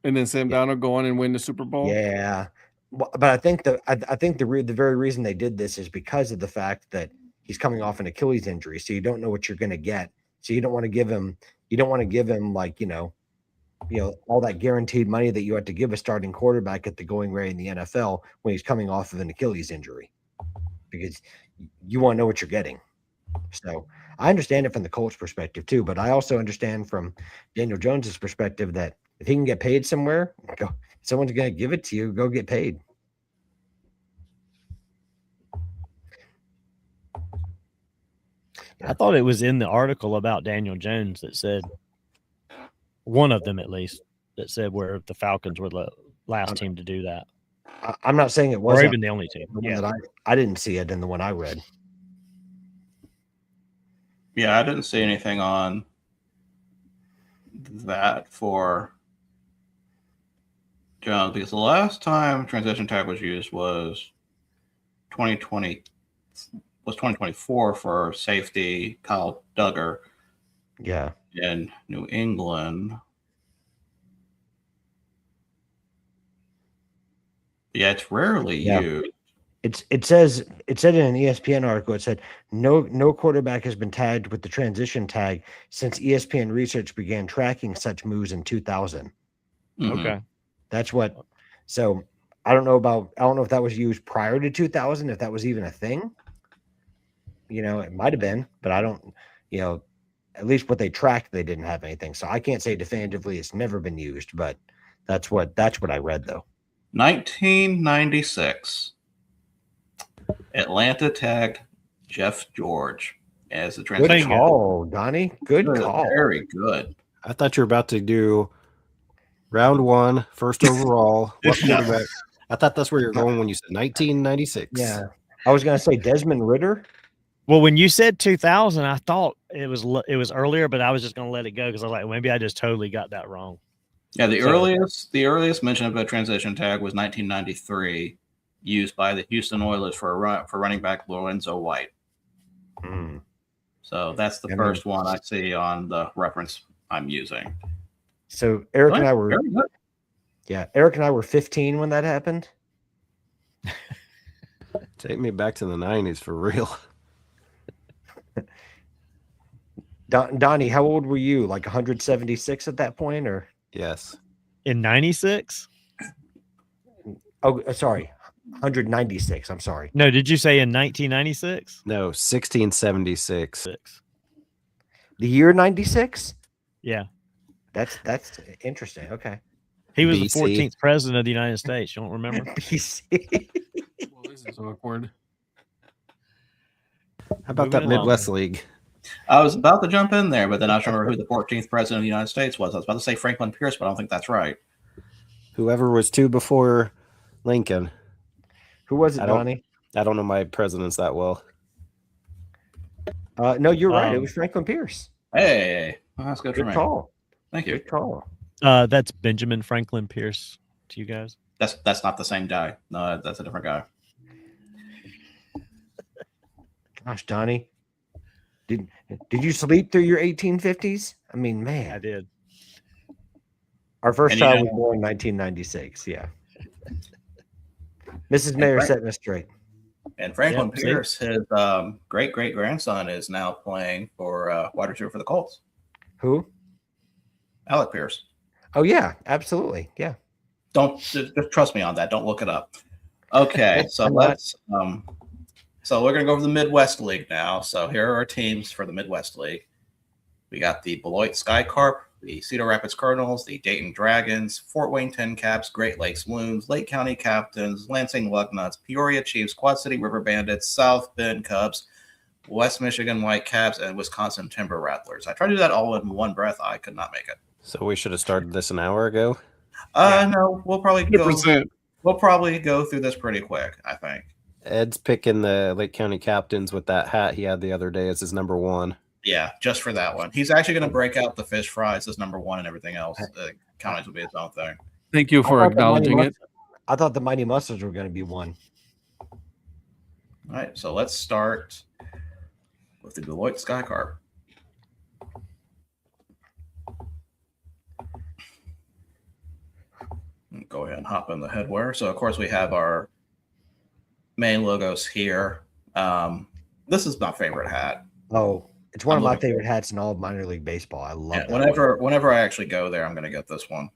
And then Sam Darnold go on and win the Super Bowl. Yeah, but I think the very reason they did this is because of the fact that he's coming off an Achilles injury, so you don't know what you're going to get. So you don't want to give him. All that guaranteed money that you have to give a starting quarterback at the going rate in the NFL when he's coming off of an Achilles injury, because you want to know what you're getting. So I understand it from the Colts perspective too, but I also understand from Daniel Jones's perspective that if he can get paid somewhere, someone's going to give it to you, go get paid. I thought it was in the article about Daniel Jones that said, one of them at least, that said where the Falcons were the last team to do that. I'm not saying it was, or even the only team. That I didn't see it in the one I read. Yeah, I didn't see anything on that for Jones, because the last time transition tag was used was 2024 for safety Kyle Duggar. Yeah. In New England. Yeah, it's rarely used. It said in an ESPN article, it said no quarterback has been tagged with the transition tag since ESPN research began tracking such moves in 2000. Mm-hmm. Okay. That's what. So I don't know if that was used prior to 2000, if that was even a thing. It might have been, but I don't, at least what they tracked, they didn't have anything. So I can't say definitively it's never been used, but that's what I read though. 1996. Atlanta tagged Jeff George as the Good transition. call, Donnie. Good call. Very good. I thought you were about to do round 1, first overall. What quarterback? I thought that's where you're going when you said 1996. Yeah. I was going to say Desmond Ritter. Well, when you said 2000, I thought it was earlier, but I was just going to let it go because I was like, maybe I just totally got that wrong. Yeah, the earliest mention of a transition tag was 1993, used by the Houston Oilers for running back Lorenzo White. Mm. So that's the first one I see on the reference I'm using. So Eric and I were, Very good. Eric and I were 15 when that happened. Take me back to the 90s for real. Donnie, how old were you? Like 176 at that point, or? Yes. In 96? Oh, sorry, 196. I'm sorry. No, did you say in 1996? No, 1676. The year 96. Yeah. That's interesting. Okay. He was BC. the 14th president of the United States. You don't remember? BC. Well, this is awkward. How about that Moving along. Midwest League? I was about to jump in there, but then I was remember who the 14th president of the United States was. I was about to say Franklin Pierce, but I don't think that's right. Whoever was 2 before Lincoln. Who was it, I don't- Donnie? I don't know my presidents that well. No, you're right. It was Franklin Pierce. Hey, well, that's good for Good me. call. Thank you. Good call. That's Benjamin Franklin Pierce to you guys. That's not the same guy. No, that's a different guy. Gosh, Donnie, did you sleep through your 1850s? I mean, I man, did. our first And child you was born in 1996. Yeah. Mrs. Mayor setting us straight. And Franklin Yep, see? Pierce, his great grandson, is now playing for wide receiver for the Colts. Who? Alec Pierce. Oh yeah, absolutely. Yeah. Don't just trust me on that. Don't look it up. Okay, so I'm not. let's so we're gonna go over the Midwest League now. So here are our teams for the Midwest League. We got the Beloit Skycarp, the Cedar Rapids Cardinals, the Dayton Dragons, Fort Wayne Tin Caps, Great Lakes Loons, Lake County Captains, Lansing Lugnuts, Peoria Chiefs, Quad City River Bandits, South Bend Cubs, West Michigan Whitecaps, and Wisconsin Timber Rattlers. I tried to do that all in one breath. I could not make it. So we should have started this an hour ago. No, we'll probably go. 100%. We'll probably go through this pretty quick, I think. Ed's picking the Lake County Captains with that hat he had the other day as his number 1. Yeah, just for that one. He's actually going to break out the fish fries as number 1 and everything else. Counties will be its own thing. Thank you for acknowledging it. I thought the Mighty Muscles were going to be one. All right, so let's start with the Beloit Skycarp. Go ahead and hop in the headwear. So, of course, we have our main logos here. This is my favorite hat. Oh, it's one I'm of my looking favorite hats in all of minor league baseball. I love Yeah, that. whenever I actually go there, I'm going to get this one.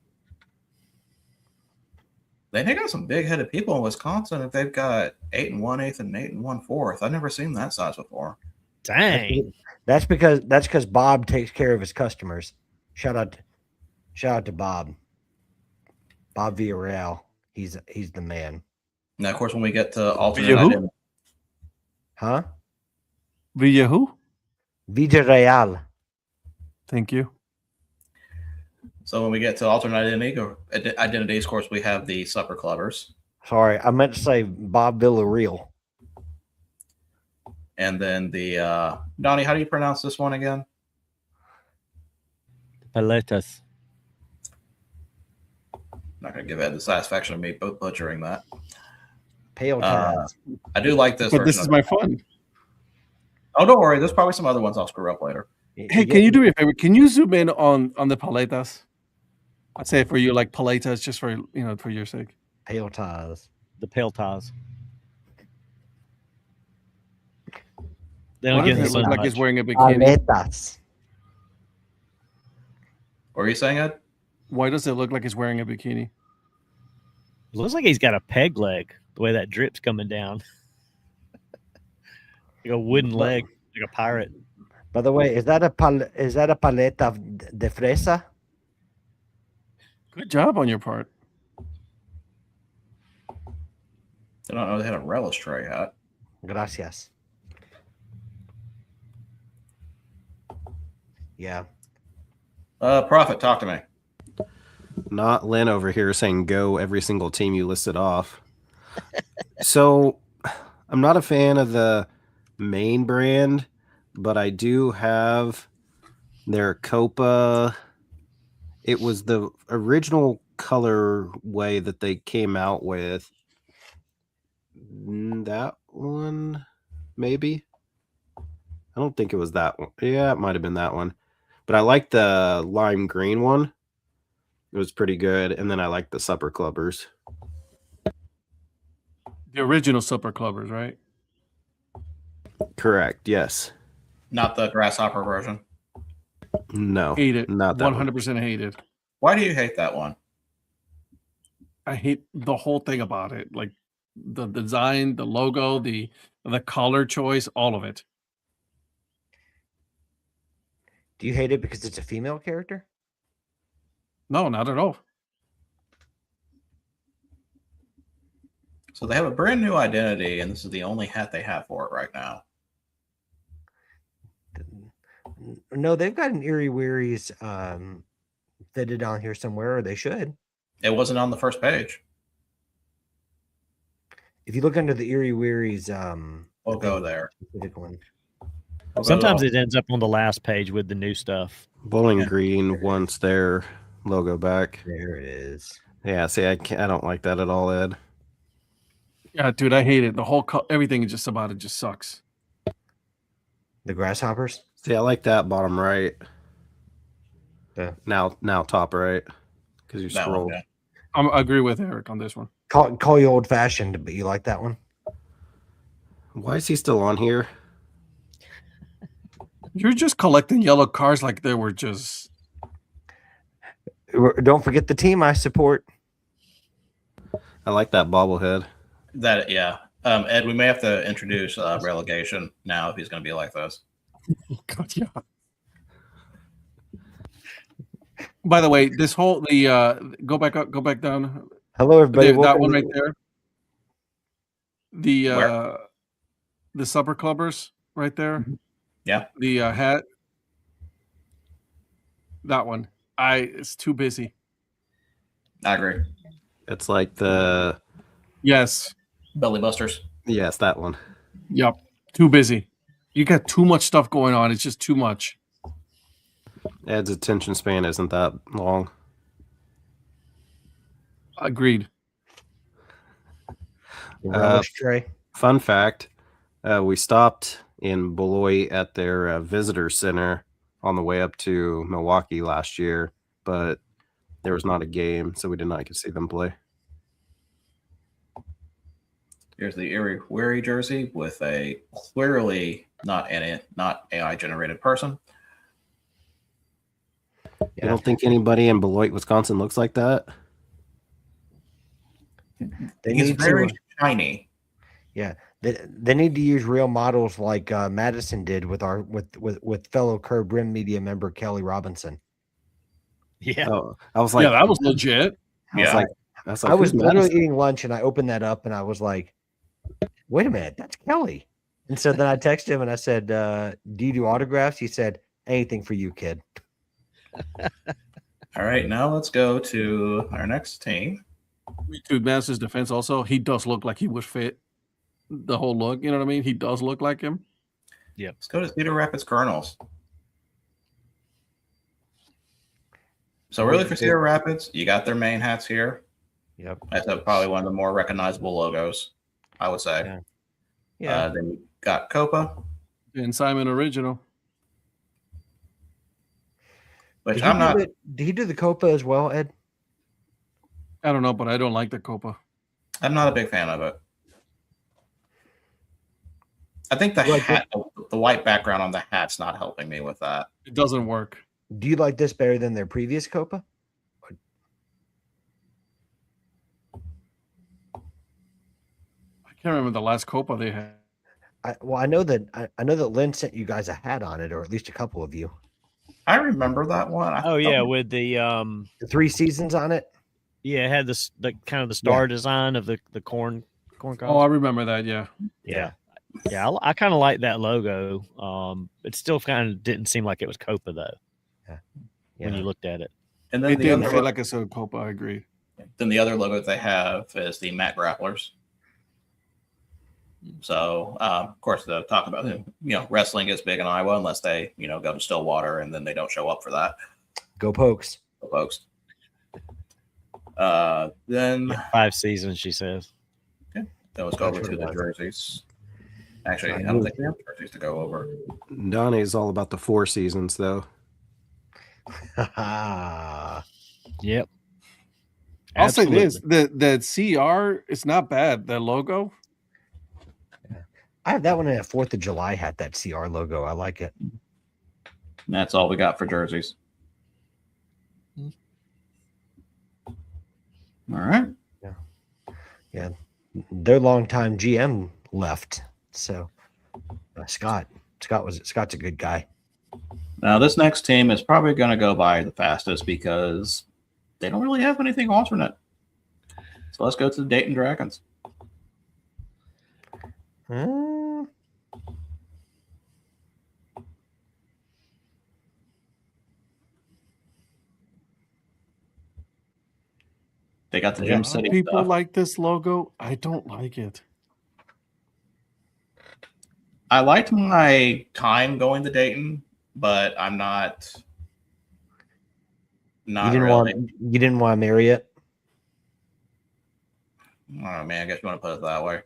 They got some big-headed people in Wisconsin. If they've got 8 1/8 and 8 1/4, I've never seen that size before. Dang. That's because Bob takes care of his customers. Shout out to Bob. Bob Villarreal. He's the man. Now, of course, when we get to alternate Villa who? identity, Huh? Villa who? Villarreal. Thank you. so when we get to alternate identities, of course, we have the supper clubbers, Sorry, I meant to say Bob Villarreal. and then the Donnie. How do you pronounce this one again? Paletas. Not going to give Ed the satisfaction of me butchering that. Pale ties. I do like this. But this version is of- my fun. Oh, don't worry. There's probably some other ones I'll screw up later. Hey, can you do me a favor? Can you zoom in on the paletas? I'd say for you, like paletas, just for for your sake. Pale ties? The pale ties. They don't Why get in does the it look sun like much. he's wearing a bikini? Paletas. What were you saying, Ed? Why does it look like he's wearing a bikini? It looks like he's got a peg leg, the way that drip's coming down. Like a wooden leg, like a pirate. By the way, is that a paleta de fresa? Good job on your part. I don't know they had a relish tray hat. Gracias. Yeah. Prophet, talk to me. Not Lynn over here saying go every single team you listed off. So I'm not a fan of the main brand, but I do have their Copa. It was the original color way that they came out with. That one, maybe. I don't think it was that one. Yeah, it might have been that one. But I like the lime green one. It was pretty good. And then I like the Supper Clubbers. The original Super Clubbers, right? Correct. Yes. Not the grasshopper version. No. Hate it. Not that 100% hate it. Why do you hate that one? I hate the whole thing about it. Like the design, the logo, the color choice, all of it. Do you hate it because it's a female character? No, not at all. So they have a brand new identity, and this is the only hat they have for it right now. No, they've got an Eerie Wearies fitted on here somewhere, or they should. It wasn't on the first page. If you look under the Eerie Wearies, We'll go there. specific one. We'll go Sometimes to- it ends up on the last page with the new stuff. Bowling Yeah. Green wants their logo back. There it is. Yeah, see, I don't like that at all, Ed. Yeah, dude, I hate it. The whole everything is just about it just sucks. The grasshoppers. See, I like that bottom right. Yeah. Now top right. Because you that scroll. one, yeah. I agree with Eric on this one. Call you old fashioned, but you like that one? Why is he still on here? You're just collecting yellow cards like they were just. Don't forget the team I support. I like that bobblehead. That, yeah. Ed, we may have to introduce relegation now if he's going to be like this. God, yeah. By the way, this whole go back up, go back down. Hello, everybody. That Welcome one to right there. The Where? the Supper Clubbers right there. Yeah. The hat. That one. It's too busy. I agree. It's like the Yes. Belly Busters. yes, that one. Yep. Too busy. You got too much stuff going on. It's just too much. Ed's attention span isn't that long. Agreed. the relish tray. Fun fact: we stopped in Beloit at their visitor center on the way up to Milwaukee last year, but there was not a game, so we did not get to see them play. Here's the Eerie Weary jersey with a clearly not AI generated person. You don't think anybody in Beloit, Wisconsin, looks like that? They He's need very to, shiny. they need to use real models like Madison did with our with fellow Curb Rim Media member Kelly Robinson. Yeah. Oh, I was like, yeah, that was legit. I was Yeah. like, I was who's literally Madison? eating lunch and I opened that up and I was like, wait a minute, that's Kelly. And so then I texted him and I said, do you do autographs? He said, anything for you, kid. All right, now let's go to our next team. To Madison's defense, also, he does look like he would fit the whole look. You know what I mean? He does look like him. Let's go to Cedar Rapids Colonels. So really for Cedar Rapids, you got their main hats here. Yep. That's probably one of the more recognizable logos, I would say. Yeah. Yeah. Then you got Copa, And Simon Original. which I'm not. Did he do the Copa as well, Ed? I don't know, but I don't like the Copa. I'm not a big fan of it. I think the Like hat, the white background on the hat's not helping me with that. It doesn't work. Do you like this better than their previous Copa? I can't remember the last Copa they had. I know that Lynn sent you guys a hat on it, or at least a couple of you. I remember that one. Oh yeah, with the The 3 seasons on it. yeah, it had the kind of the star design of the corn Corn Oh, I cobs. remember that. Yeah. Yeah. Yeah, I kind of like that logo. It still kind of didn't seem like it was Copa though when you looked at it. And then It the didn't other fit like a soda Copa. I agree. then the other logo they have is the Mat Grapplers. So, of course, the talk about wrestling is big in Iowa unless they go to Stillwater and then they don't show up for that. Go Pokes. Go Pokes. Then 5 seasons, she says. then let's go over to the jerseys. Actually, I don't think we have jerseys to go over. Donnie is all about the 4 seasons, though. Yep. I'll say this: Absolutely. the CR is not bad. The logo. I have that one in a 4th of July hat, that CR logo. I like it. And that's all we got for jerseys. All right. Yeah. Their longtime GM left. So Scott's a good guy. Now, this next team is probably going to go by the fastest because they don't really have anything alternate. So let's go to the Dayton Dragons. They got the Gym City People stuff. like this logo. I don't like it. I liked my time going to Dayton, but I'm not. Not You really. didn't want to marry it? Oh man, I guess you want to put it that way.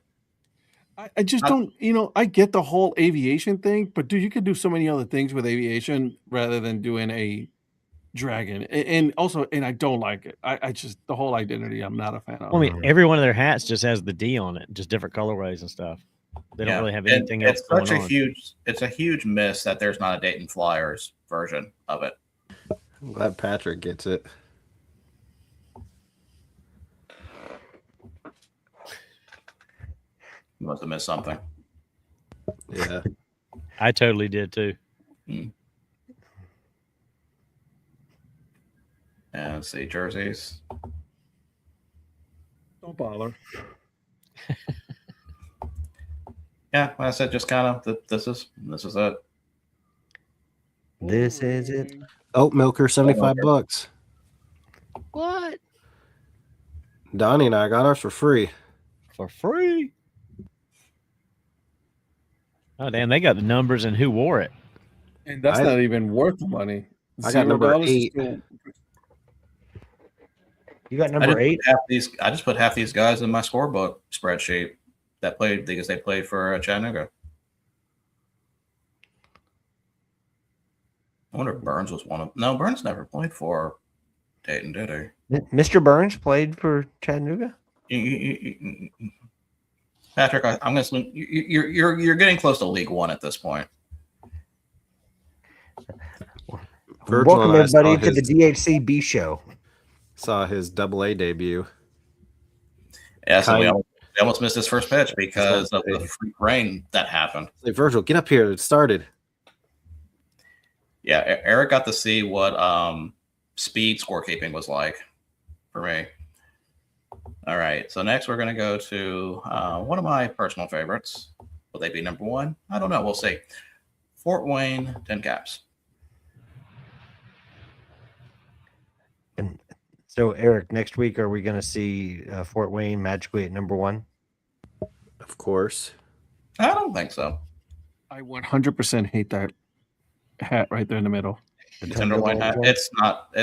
I just don't, I get the whole aviation thing, but dude, you could do so many other things with aviation rather than doing a dragon. And also, I don't like it. I just, the whole identity, I'm not a fan of. I mean, every one of their hats just has the D on it, just different colorways and stuff. They don't really have anything else going on. It's a huge miss that there's not a Dayton Flyers version of it. I'm glad Patrick gets it. You must have missed something. Yeah. I totally did too. And let's see, jerseys. Don't bother. Yeah, like I said, just kind of this is it. This is it. Oat Milker, $75. What? Donnie and I got ours for free. For free? Oh, damn, they got the numbers and who wore it. And that's not even worth the money. I got number $0 is 8. still- You got number 8? I just put half these guys in my scorebook spreadsheet that played because they played for Chattanooga. I wonder if Burns was one of them. No, Burns never played for Dayton, did he? Mr. Burns played for Chattanooga? Patrick, I'm going to. You're getting close to League One at this point. Virgil Welcome and I everybody saw to the DHC B show. Saw his AA debut. Yeah, so we almost missed his first pitch because of the freak rain that happened. Hey, Virgil, get up here. It started. Yeah, Eric got to see what speed scorekeeping was like for me. All right, so next we're going to go to one of my personal favorites. Will they be number 1? I don't know. We'll see. Fort Wayne, 10 caps. And so, Eric, next week, are we going to see Fort Wayne magically at number 1? Of course. I don't think so. I 100% hate that hat right there in the middle. The Tenderloin hat. It's not.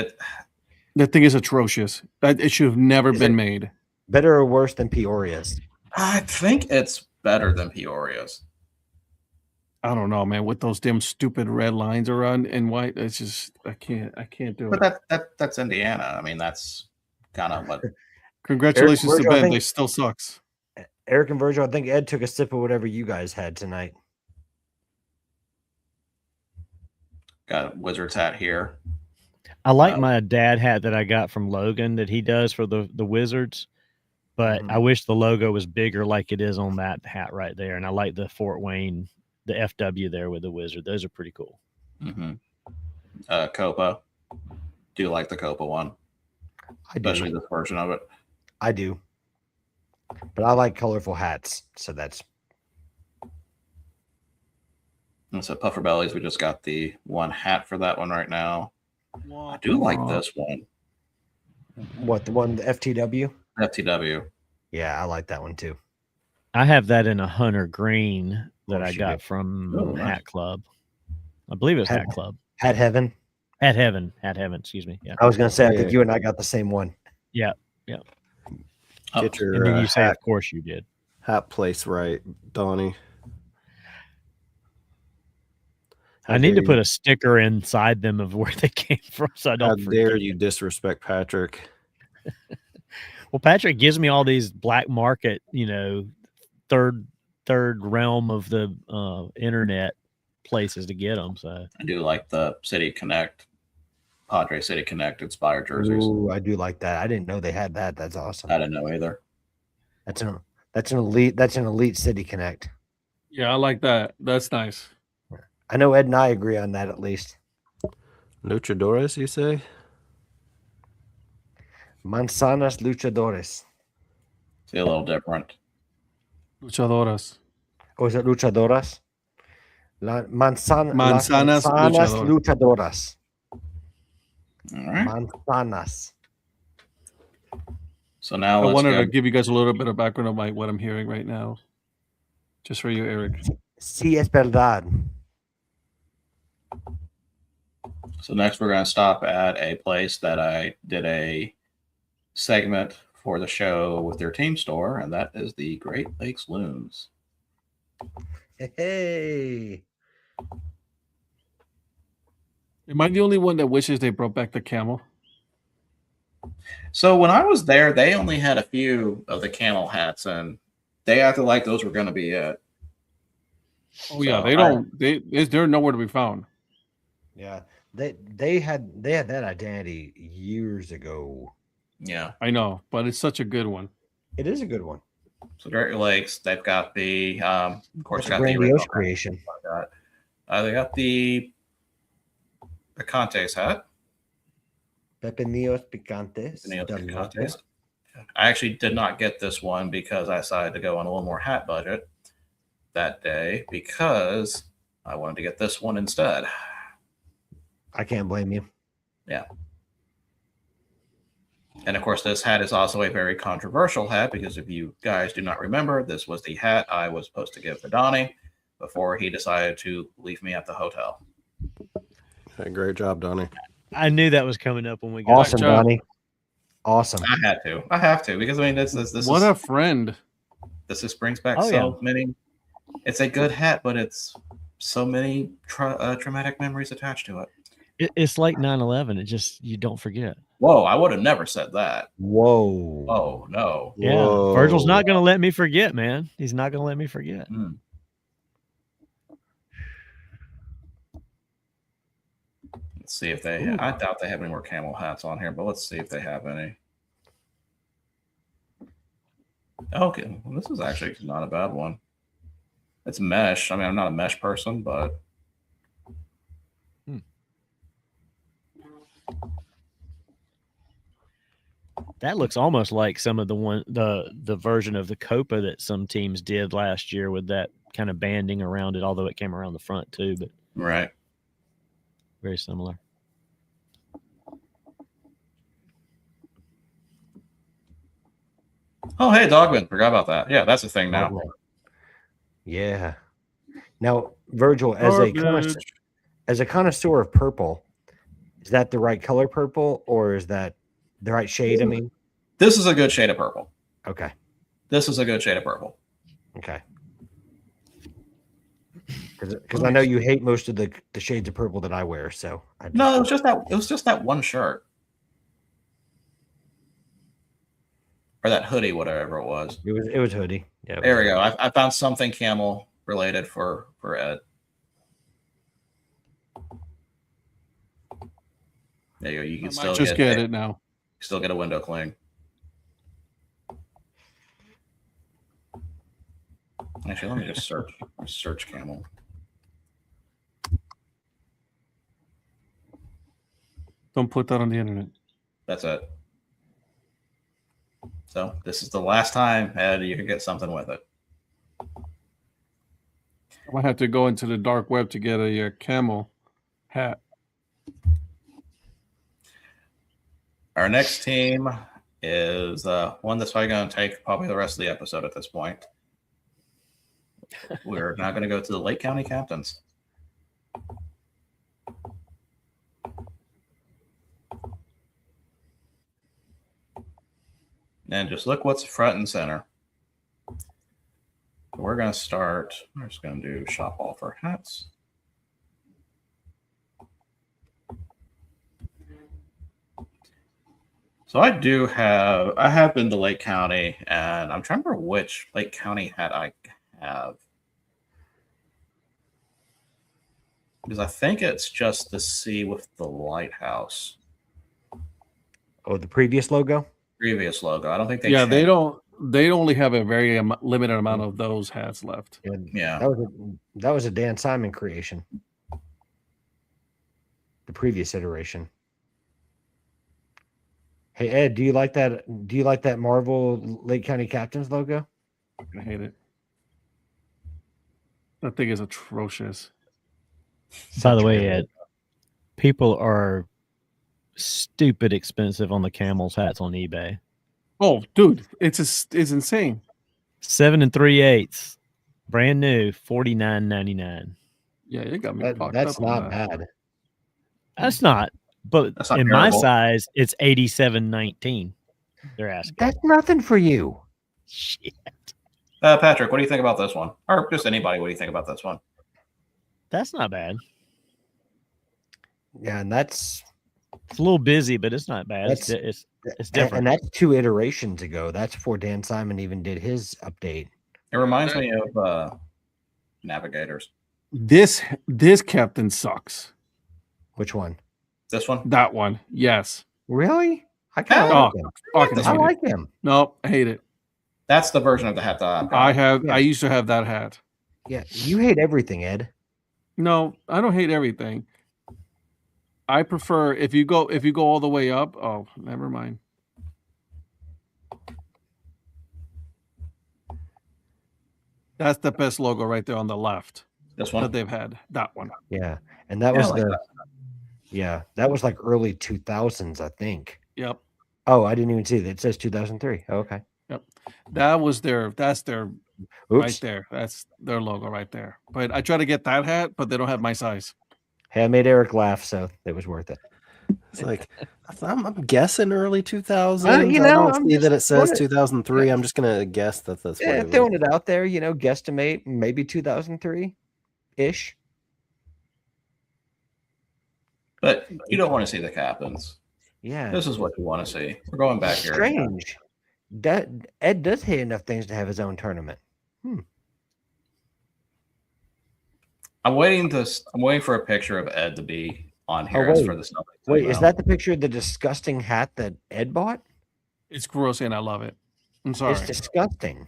That thing is atrocious. It should have never been made. Better or worse than Peoria's? I think it's better than Peoria's. I don't know, man. With those damn stupid red lines around and white, it's just I can't do it. But that's Indiana. I mean, that's kind of what. Congratulations Eric, to Virgil, Ben. They still sucks. Eric and Virgil, I think Ed took a sip of whatever you guys had tonight. Got a Wizards hat here. I like my dad hat that I got from Logan that he does for the Wizards, but I wish the logo was bigger like it is on that hat right there. And I like the Fort Wayne, the FW there with the Wizard. Those are pretty cool. Mm-hmm. Copa. Do you like the Copa one? I do. Especially this version of it. I do. But I like colorful hats, so that's And so puffer bellies, we just got the one hat for that one right now. I do like this one. what the one, the FTW. FTW. Yeah, I like that one too. I have that in a hunter green that Oh, I shit. got from Oh, nice. Hat Club. I believe it was Hat- Hat Club. Hat Heaven. Hat Heaven. Excuse me. Yeah. I was gonna say, I Yeah. think you and I got the same one. Yeah. Oh, Get your And then you say, hat, of course you did. hat place right, Donnie. I need to put a sticker inside them of where they came from so I How don't dare forget. you disrespect Patrick? Well, Patrick gives me all these black market, third realm of the internet places to get them. So I do like the City Connect, Padre City Connect inspired jerseys. Ooh, I do like that. I didn't know they had that. That's awesome. I didn't know either. That's an elite City Connect. Yeah, I like that. That's nice. I know Ed and I agree on that at least. Luchadores, you say? Manzanas luchadores. See, a little different. Luchadoras. Or is it luchadoras? Las Manzanas manzanas luchadoras. All right. Manzanas. So now I let's wanted go. to give you guys a little bit of background on what I'm hearing right now. Just for you, Eric. Sí, es verdad. So next we're going to stop at a place that I did a segment for the show with their team store, and that is the Great Lakes Loons. Hey. Am I the only one that wishes they brought back the camel? So when I was there, they only had a few of the camel hats, and they acted like those were going to be it. Oh yeah, So they don't. They're nowhere to be found. Yeah. They had that identity years ago. Yeah. I know, but it's such a good one. It is a good one. So Great Lakes, they've got the, of course, It's a got the grandiose original creation. hat. They got the Picantes hat. Pepinillos picantes. Pepinillos del picantes. norte. I actually did not get this one because I decided to go on a little more hat budget that day because I wanted to get this one instead. I can't blame you. Yeah. And of course, this hat is also a very controversial hat because if you guys do not remember, this was the hat I was supposed to give to Donnie before he decided to leave me at the hotel. Hey, great job, Donnie. I knew that was coming up when we got Awesome, job. Donnie. Awesome. I have to because I mean this What a friend! this just brings back Oh, so many. It's a good hat, but it's so many traumatic memories attached to it. It's like 9/11. It just, you don't forget. Whoa, I would have never said that. Whoa. Oh no. Yeah. Whoa. Virgil's not going to let me forget, man. He's not going to let me forget. Mm. Let's see if they. I doubt they have any more camel hats on here, but let's see if they have any. Okay, well, this is actually not a bad one. It's mesh. I mean, I'm not a mesh person, but That looks almost like some of the version of the Copa that some teams did last year with that kind of banding around it, although it came around the front too, but right. very similar. Oh, hey, Dogman. Forgot about that. Yeah, that's a thing now. Yeah. Now, Virgil, Garbage. as a connoisseur of purple, is that the right color purple or is that the right shade? I mean, This is a good shade of purple. okay. This is a good shade of purple. Okay. Because I know you hate most of the shades of purple that I wear, so No, it was just that. It was just that one shirt, or that hoodie, whatever it was. it was hoodie. Yeah. There we go. I found something camel related for Ed. There you go. You I can might still just get it now. Still get a window cling. Actually, let me just search camel. Don't put that on the internet. That's it. So this is the last time, Ed, you can get something with it. I might have to go into the dark web to get a camel hat. Our next team is one that's probably going to take probably the rest of the episode at this point. We're now going to go to the Lake County Captains. And just look what's front and center. We're going to start. We're just going to do shop all for hats. So I have been to Lake County, and I'm trying to remember which Lake County hat I have. Because I think it's just the C with the lighthouse. Oh, the previous logo? Previous logo. I don't think they Yeah, changed. they don't. They only have a very limited amount of those hats left. Yeah. That was a Dan Simon creation. The previous iteration. Hey Ed, do you like that? Do you like that Marvel Lake County Captains logo? I hate it. That thing is atrocious. By the way, Ed, people are stupid expensive on the Camels hats on eBay. Oh, dude, it's insane. 7 3/8, brand new, $49.99. Yeah, you got me. That's up on not that. bad. That's not, but That's not in my terrible. size, it's $87.19. They're asking. That's nothing for you. Shit. Patrick, what do you think about this one? Or just anybody, what do you think about this one? That's not bad. Yeah, and that's It's a little busy, but it's not bad. It's different. And that's 2 iterations ago. That's before Dan Simon even did his update. It reminds me of Navigators. This captain sucks. Which one? This one? That one, yes. Really? I kind of Oh, like him. fucking I hate it. like him. No, I hate it. That's the version of the hat that I've got. Yeah. I used to have that hat. Yeah, you hate everything, Ed. No, I don't hate everything. I prefer if you go all the way up. Oh, never mind. That's the best logo right there on the left This that one? they've had. That one. Yeah, and that Yeah, I was like the that. yeah, that was like early 2000s, I think. Yep. Oh, I didn't even see that. It says 2003. Oh, okay. That's their Oops. right there. That's their logo right there. But I try to get that hat, but they don't have my size. Hey, I made Eric laugh, so it was worth it. It's like I'm guessing early 2000s. you I know, don't I'm see just that it says throwing it- 2003. I'm just gonna guess that that's what Yeah, it was. throwing it out there, guesstimate maybe 2003 ish. But you don't want to see the captains. Yeah, This is what you want to see. We're going back here. strange. Ed does hate enough things to have his own tournament. I'm waiting for a picture of Ed to be on here wait. for the stuff. Wait, is that the picture of the disgusting hat that Ed bought? It's gross and I love it. I'm sorry. It's disgusting.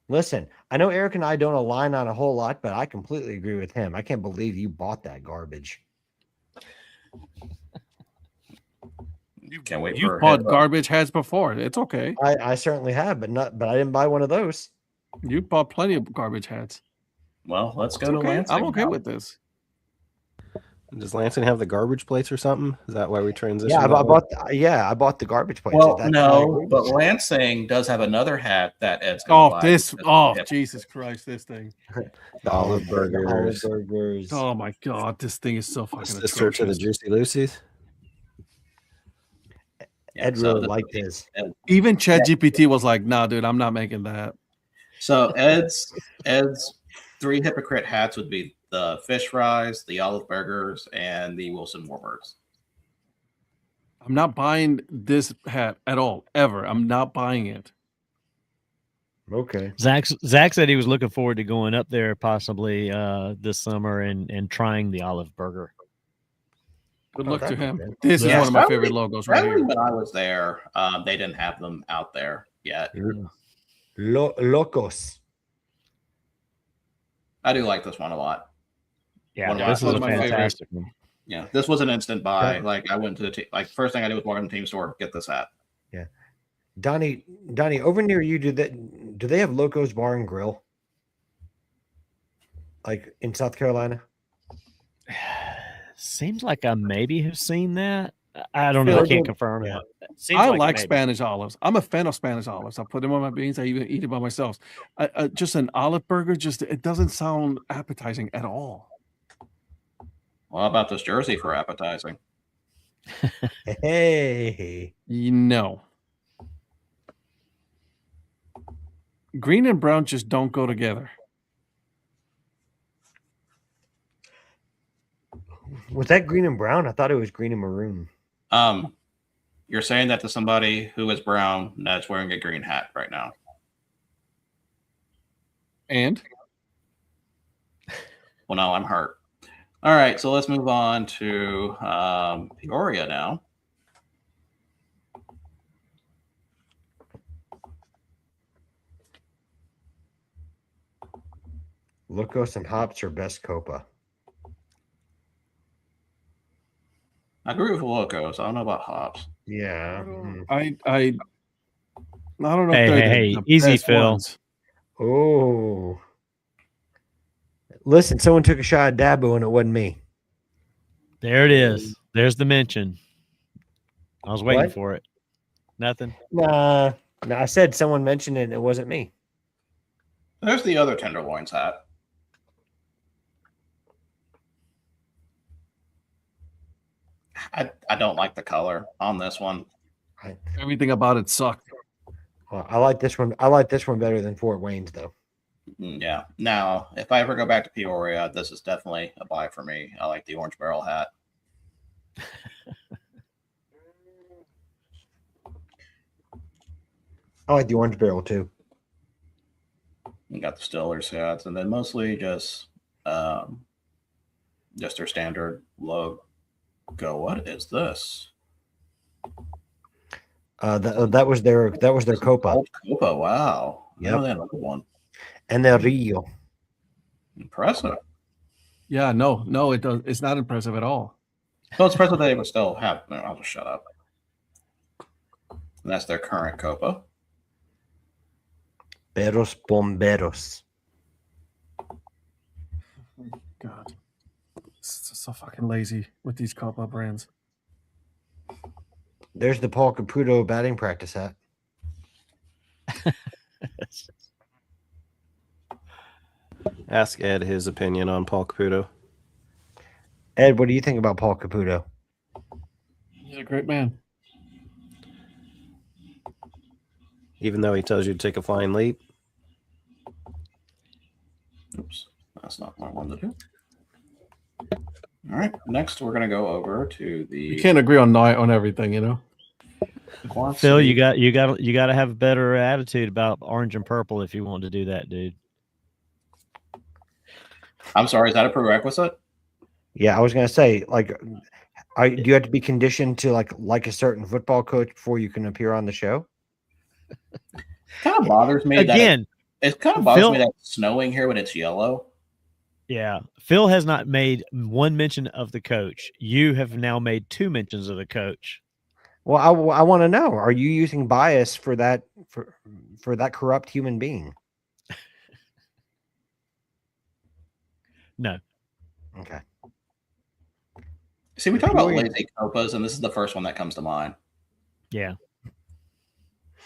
Listen, I know Eric and I don't align on a whole lot, but I completely agree with him. I can't believe you bought that garbage. You can't wait You've for bought Ed. garbage hats before. It's okay. I certainly have, but I didn't buy one of those. You bought plenty of garbage hats. Well, let's go It's to okay. Lansing. I'm okay now. with this. Does Lansing have the garbage plates or something? Is that why we transitioned? Yeah, I that way? bought the garbage plates. Well, That's no, but Lansing does have another hat that Ed's going Oh, to buy. this. That's Oh, hip. Jesus Christ, this thing. The olive burgers. burgers. Oh my God, this thing is so fucking Sister to the atrocious. Juicy Lucy's. Yeah, Ed so really the- liked his. Even ChatGPT was like, "Nah, dude, I'm not making that." So Ed's 3 hypocrite hats would be the fish fries, the olive burgers, and the Wilson Warbirds. I'm not buying this hat at all, ever. I'm not buying it. Okay. Zach said he was looking forward to going up there possibly this summer and trying the olive burger. Good Oh, luck to that'd be him. good. This is Yeah, one of my probably- favorite logos right Probably here. when I was there, they didn't have them out there yet. Locos. I do like this one a lot. Yeah, One of this my- is one a of my fantastic one. Yeah, this was an instant buy. Yeah. Like I went to the first thing I did was walk in the team store, get this hat. Donnie, over near you, do they have Loco's Bar and Grill? Like in South Carolina? Seems like I maybe have seen that. I don't know. I Phil, can't confirm it. Seems I like like maybe. Spanish olives. I'm a fan of Spanish olives. I put them on my beans. I even eat it by myself. Just an olive burger, it doesn't sound appetizing at all. Well, how about this jersey for appetizing? Hey, No. Green and brown just don't go together. was that green and brown? I thought it was green and maroon. You're saying that to somebody who is brown that's wearing a green hat right now. And Well, no, I'm hurt. All right, so let's move on to Peoria now. Locos and hops are best copa. I agree with Locos. I don't know about hops. Yeah. I don't know. Hey, if they're hey, the easy, best Phil. ones. Oh. Listen, someone took a shot at Dabo and it wasn't me. There it is. There's the mention. I was waiting What? for it. Nothing. Nah. No, I said someone mentioned it and it wasn't me. There's the other tenderloins hat. I don't like the color on this one. Everything about it sucked. Well, I like this one. I like this one better than Fort Wayne's, though. Yeah. Now, if I ever go back to Peoria, this is definitely a buy for me. I like the orange barrel hat. I like the orange barrel too. You got the Steelers hats, and then mostly just their standard logo. What is this? That was their copa. Old Copa. Wow. Yep. Oh, they had another one. And their Rio. Impressive. Yeah, no, it does. It's not impressive at all. So it's impressive they would still have. No, I'll just shut up. And that's their current Copa. Perros Bomberos. God, it's so fucking lazy with these Copa brands. There's the Paul Caputo batting practice hat. Ask Ed his opinion on Paul Caputo. Ed, what do you think about Paul Caputo? He's a great man. Even though he tells you to take a flying leap. Oops, that's not what I wanted to do. All right, next we're going to go over to the. You can't agree on everything, you know. Phil, you got to have a better attitude about orange and purple if you want to do that, dude. I'm sorry, is that a prerequisite? Yeah, I was gonna say, like, do you have to be conditioned to like a certain football coach before you can appear on the show? Kind of bothers me Again, it kind of bothers Phil- me that it's snowing here when it's yellow. yeah. Phil has not made one mention of the coach. You have now made two mentions of the coach. Well, I want to know: are you using bias for that for that corrupt human being? No. Okay. See, we talk about lazy copas, and this is the first one that comes to mind. Yeah.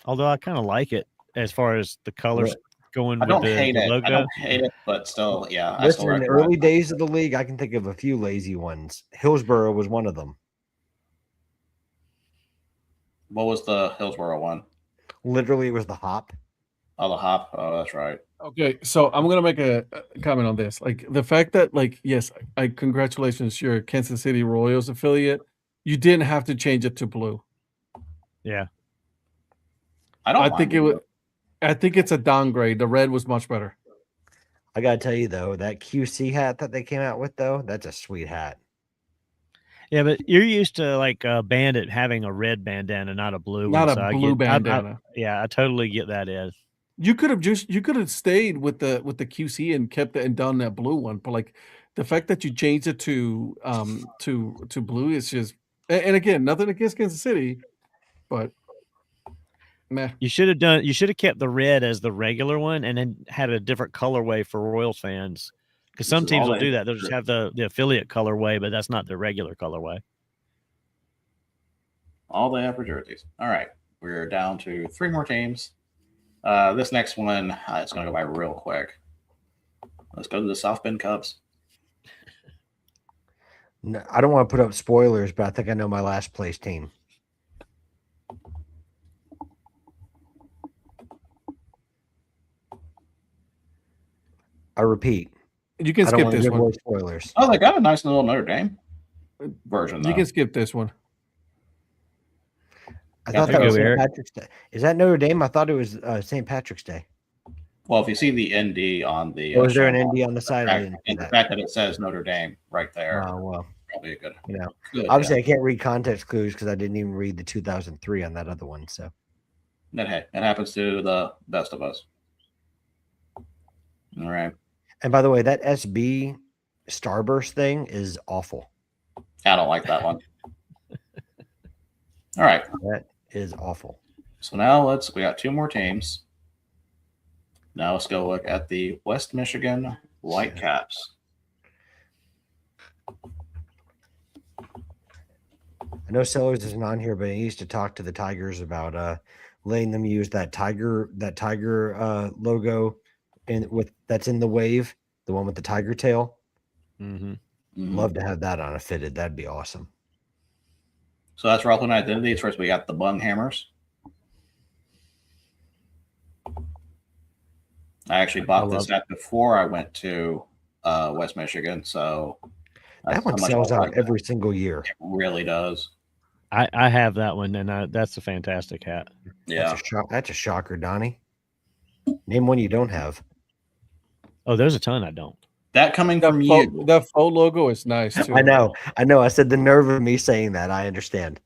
Although I kind of like it as far as the colors going I with don't the hate it. logo. I don't hate it, but still, yeah. Listen, in the early days of the league, I can think of a few lazy ones. Hillsborough was one of them. What was the Hillsborough one? Literally, it was the hop. Oh, the hop. Oh, that's right. Okay, so I'm gonna make a comment on this. Like the fact that, like, yes, I congratulations, you're a Kansas City Royals affiliate. You didn't have to change it to blue. Yeah. I think it's a downgrade. The red was much better. I gotta tell you though, that QC hat that they came out with, though, that's a sweet hat. Yeah, but you're used to like a Bandit having a red bandana, not a blue Not one. a so blue I bandana. I totally get that, Ed. You could have stayed with the QC and kept it and done that blue one, but like the fact that you changed it to blue is just, and again, nothing against Kansas City, but Meh. You should have kept the red as the regular one, and then had a different colorway for Royals fans. Because some is teams all will they do that. They'll just do. have the affiliate colorway, but that's not the regular colorway. All they have for jerseys. All right. We're down to 3 more teams. This next one, it's going to go by real quick. Let's go to the South Bend Cubs. No, I don't want to put up spoilers, but I think I know my last place team. I repeat, You can I don't skip want to this give one. away spoilers. Oh, they got a nice little Notre Dame version, though. You can skip this one. I thought there that you was go, St. Eric. Patrick's Day. Is that Notre Dame? I thought it was St. Patrick's Day. Well, if you see the ND on the Or is there an show, ND on the side? I didn't see and the that. fact that it says Notre Dame right there, Oh, well, probably a good. you know, Good, obviously yeah. I can't read context clues because I didn't even read the 2003 on that other one. So That happens to the best of us. All right. And by the way, that SB Starburst thing is awful. I don't like that one. All right. That is awful. So now we got 2 more teams. Now let's go look at the West Michigan Whitecaps. I know Sellers isn't on here, but he used to talk to the Tigers about letting them use that tiger logo that's in the wave, the one with the tiger tail. Mm-hmm. Love to have that on a fitted. That'd be awesome. So that's Rockland Identities. First, we got the Bung Hammers. I actually bought this hat before I went to West Michigan, so That one how much sells I out like that. every single year. It really does. I have that one, and that's a fantastic hat. Yeah. That's a shocker, Donnie. Name one you don't have. Oh, there's a ton I don't. That coming from you. The faux logo is nice too. I know. I said the nerve of me saying that. I understand.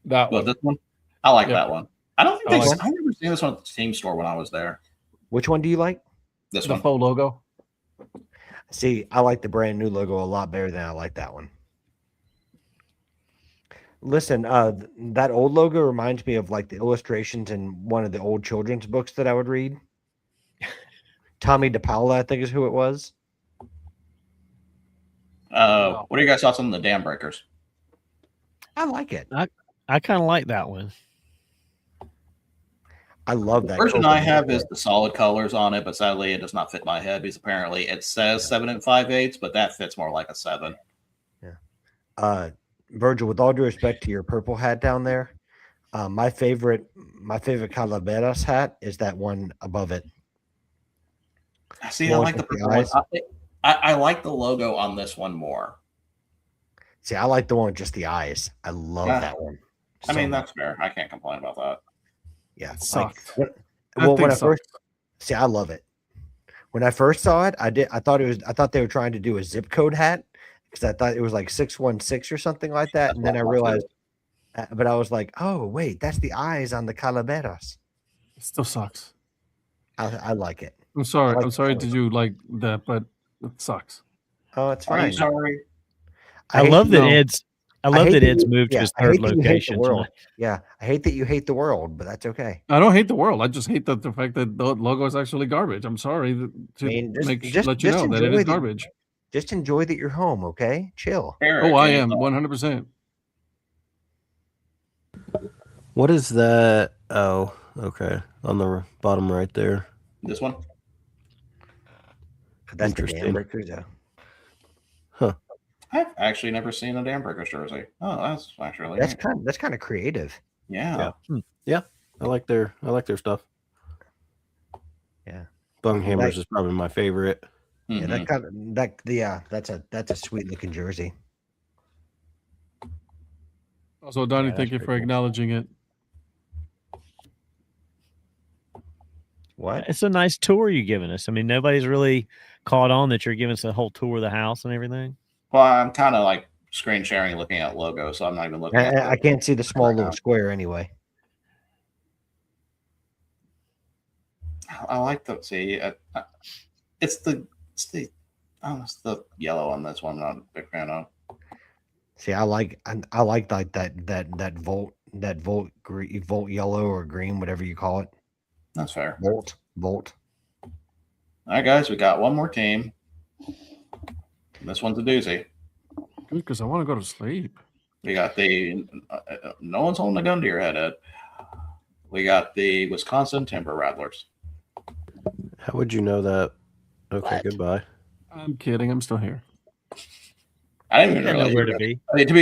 That Well, one. this one, I like Yeah. that one. I don't think I they. like I never seen this one at the team store when I was there. Which one do you like? This The one. faux logo. See, I like the brand new logo a lot better than I like that one. Listen, that old logo reminds me of like the illustrations in one of the old children's books that I would read. Tommy DePaula, I think is who it was. What are you guys' thoughts on the Dam Breakers? I like it. I kind of like that one. I love The that. version Coconut I have logo. is the solid colors on it, but sadly it does not fit my head because apparently it says 7 5/8, but that fits more like a 7. Virgil, with all due respect to your purple hat down there, my favorite Calaveras hat is that one above it. See, I More like the with the purple one. eyes. I like the logo on this one more. See, I like the one with just the eyes. I love Yeah. that one. I so mean, much. that's fair. I can't complain about that. Yeah, It like, sucked. when That thing I first sucked. see, I love it. When I first saw it, I thought they were trying to do a zip code hat because I thought it was like 616 or something like that, That's and then what I I thought, realized, but I was like, oh wait, that's the eyes on the Calaveras. It still sucks. I like it. I'm sorry. like I'm the sorry. color. Did you like that? But it sucks. Oh, it's Are you fine. sorry? I hate love that no. Ed's. I I love hate that that Ed's you- moved to yeah, his I hate third that you hate the location world. tonight. Yeah, I hate that you hate the world, but that's okay. I don't hate the world. I just hate the fact that the logo is actually garbage. I'm sorry to I mean, just- let you just know that it enjoy is the- garbage. Just enjoy that you're home, okay? Chill. Eric, Oh, I any am thoughts? 100%. What is that? Oh, okay. On the bottom right there. This one? That's the Interesting. Dam Breakers, yeah. I've actually never seen a Dam Breakers jersey. Oh, that's actually That's kind of creative. yeah. I like their stuff. Yeah. Bung Hammers is probably my favorite. Yeah, Mhm. that's a sweet looking jersey. Also, Donnie, Yeah, thank you that's for pretty cool. acknowledging it. What? It's a nice tour you're giving us. I mean, nobody's really caught on that you're giving us a whole tour of the house and everything. Well, I'm kind of like screen sharing, looking at logos, so I'm not even looking at. I can't see the small right little now. square anyway. I like the see. It's the yellow on this one. I'm not a big fan of. See, I like that volt yellow or green, whatever you call it. That's fair. Volt. All right, guys, we got one more team. This one's a doozy. Good, because I want to go to sleep. We got the no one's holding a gun to your head, Ed. We got the Wisconsin Timber Rattlers. How would you know that? Okay, What? goodbye. I'm kidding. I'm still here. I didn't even Didn't know realize. where to be. I mean, to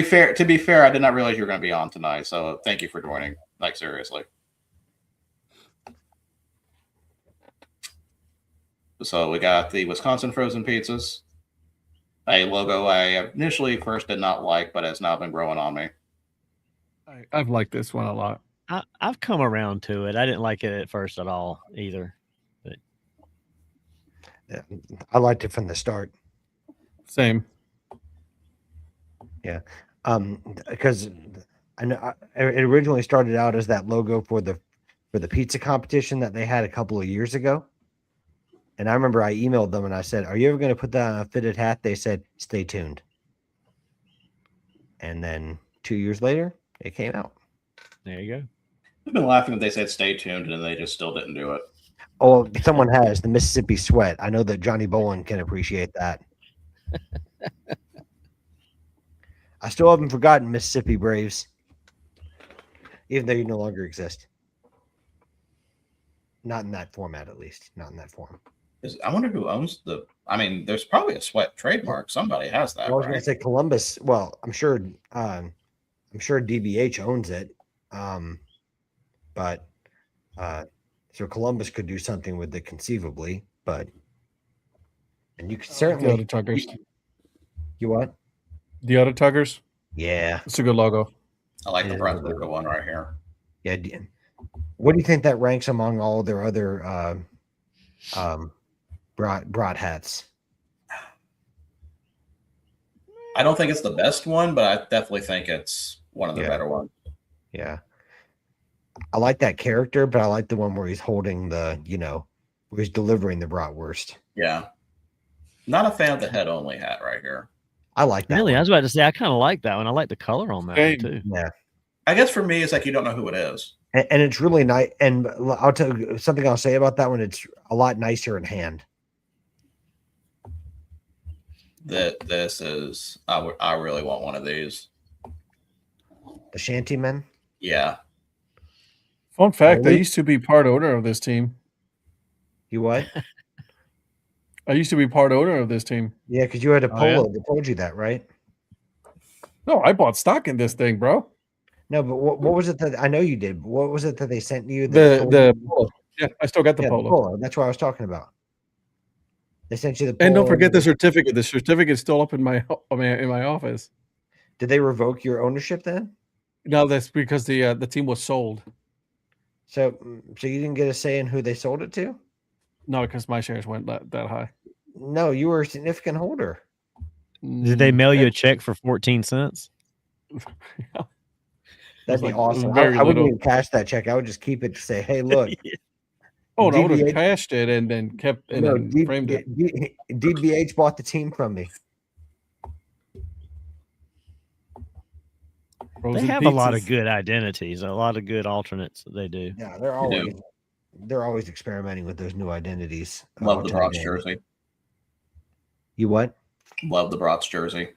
be fair, I did not realize you were going to be on tonight. So thank you for joining. Like seriously. So we got the Wisconsin Frozen Pizzas, a logo I initially first did not like, but has now been growing on me. I've liked this one a lot. I've come around to it. I didn't like it at first at all either. Yeah, I liked it from the start. Same. Because I know it originally started out as that logo for the pizza competition that they had a couple of years ago. And I remember I emailed them and I said, "Are you ever going to put that on a fitted hat?" They said, "Stay tuned." And then 2 years later, it came out. There you go. I've been laughing that they said stay tuned and they just still didn't do it. Oh, someone has the Mississippi Sweat. I know that Johnny Bolin can appreciate that. I still haven't forgotten Mississippi Braves, even though you no longer exist. Not in that format, at least. Not in that form. I wonder who owns the. I mean, there's probably a Sweat trademark. Somebody has that. I was going Right? to say Columbus. Well, I'm sure DBH owns it, but so Columbus could do something with it conceivably. But and you could The certainly. Other Tuggers. You what? The Other Tuggers. Yeah. It's a good logo. I like the Yeah. Prospector one right here. Yeah. What do you think that ranks among all their other broad hats? I don't think it's the best one, but I definitely think it's one of the better ones. Yeah. I like that character, but I like the one where he's holding the, where he's delivering the bratwurst. Yeah. Not a fan of the head only hat right here. I like that. Really, one. I was about to say I kind of like that one. I like the color on that Same. one too. Yeah. I guess for me, it's like you don't know who it is. And it's really nice. And I'll tell you something I'll say about that one. It's a lot nicer in hand. This is, I really want one of these. The Shantymen. Yeah. Fun fact: I Really? used to be part owner of this team. You what? I used to be part owner of this team. Yeah, because you had a Oh, yeah? polo that told you that, right? No, I bought stock in this thing, bro. No, but what was it that I know you did? What was it that they sent you? that told The you- polo. Yeah, I still got the Yeah, polo. That's what I was talking about. They sent you the polo. And don't forget the certificate. The certificate's still up in my office. Did they revoke your ownership then? No, that's because the team was sold. So you didn't get a say in who they sold it to? No, because my shares went that high. No, you were a significant holder. Did they mail you a check for 14 cents? That'd be like- it was awesome. very I wouldn't little. even cash that check. I would just keep it to say, "Hey, look." Oh, no, I would have DBH cashed it and then kept and No, then framed it. DBH bought the team from me. They Frozen have a lot of pizzas. good identities, a lot of good alternates that they do. Yeah, do. they're always experimenting with those new identities. Love the alternate Brats names. jersey. You what? Love the Brats jersey.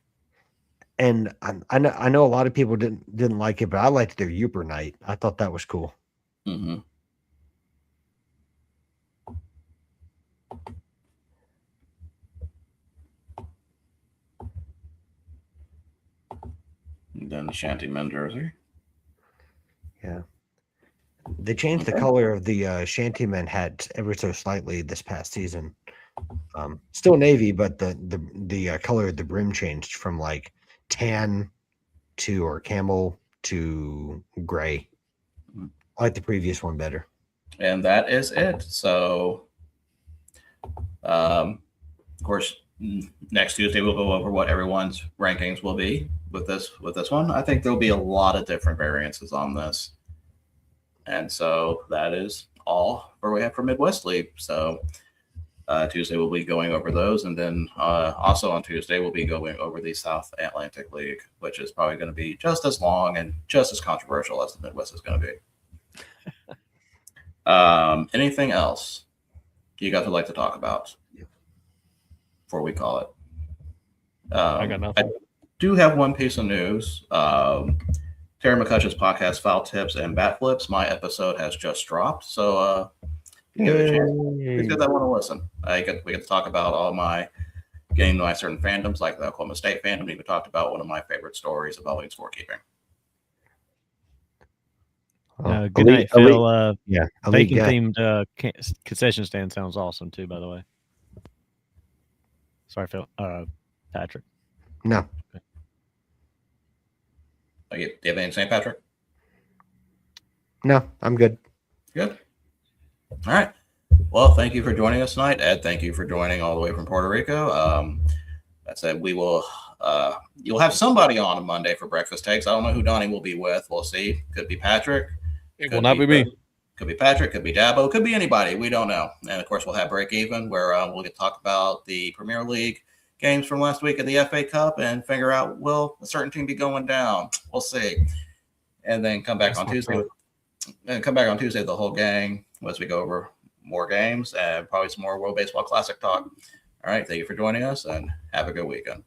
And I know a lot of people didn't like it, but I liked their Uper night. I thought that was cool. Mm-hmm. And then the Shantymen jersey. Yeah. They changed the Okay. color of the Shantymen hat ever so slightly this past season. Still navy, but the color of the brim changed from like tan or camel to gray. I like the previous one better. And that is it. So, of course, next Tuesday we'll go over what everyone's rankings will be with this one. I think there'll be a lot of different variances on this. And so that is all we have for Midwest League. So Tuesday we'll be going over those, and then also on Tuesday we'll be going over the South Atlantic League, which is probably going to be just as long and just as controversial as the Midwest is going to be. Anything else you guys would like to talk about before we call it? I got nothing. I do have one piece of news. Terry McCutcheon's podcast, Foul Tips and Bat Flips, my episode has just dropped. So give it a chance. If you guys want to listen, we get to talk about all my getting to my certain fandoms, like the Oklahoma State fandom. We even talked about one of my favorite stories about league scorekeeping. Good night, Phil. Elite Bacon themed concession stand sounds awesome too, by the way. Sorry, Phil. Patrick. No. Do you have anything to say, Patrick? No, I'm good. Good. All right. Well, thank you for joining us tonight. Ed, thank you for joining all the way from Puerto Rico. That said, we will you'll have somebody on Monday for breakfast takes. I don't know who Donnie will be with. We'll see. Could be Patrick. It will not be me. Could be Patrick. Could be Dabo. Could be anybody. We don't know. And of course, we'll have Break Even, where we'll get to talk about the Premier League games from last week of the FA Cup and figure out, will a certain team be going down? We'll see. And then come back on Tuesday. The whole gang, as we go over more games and probably some more World Baseball Classic talk. All right. Thank you for joining us and have a good weekend.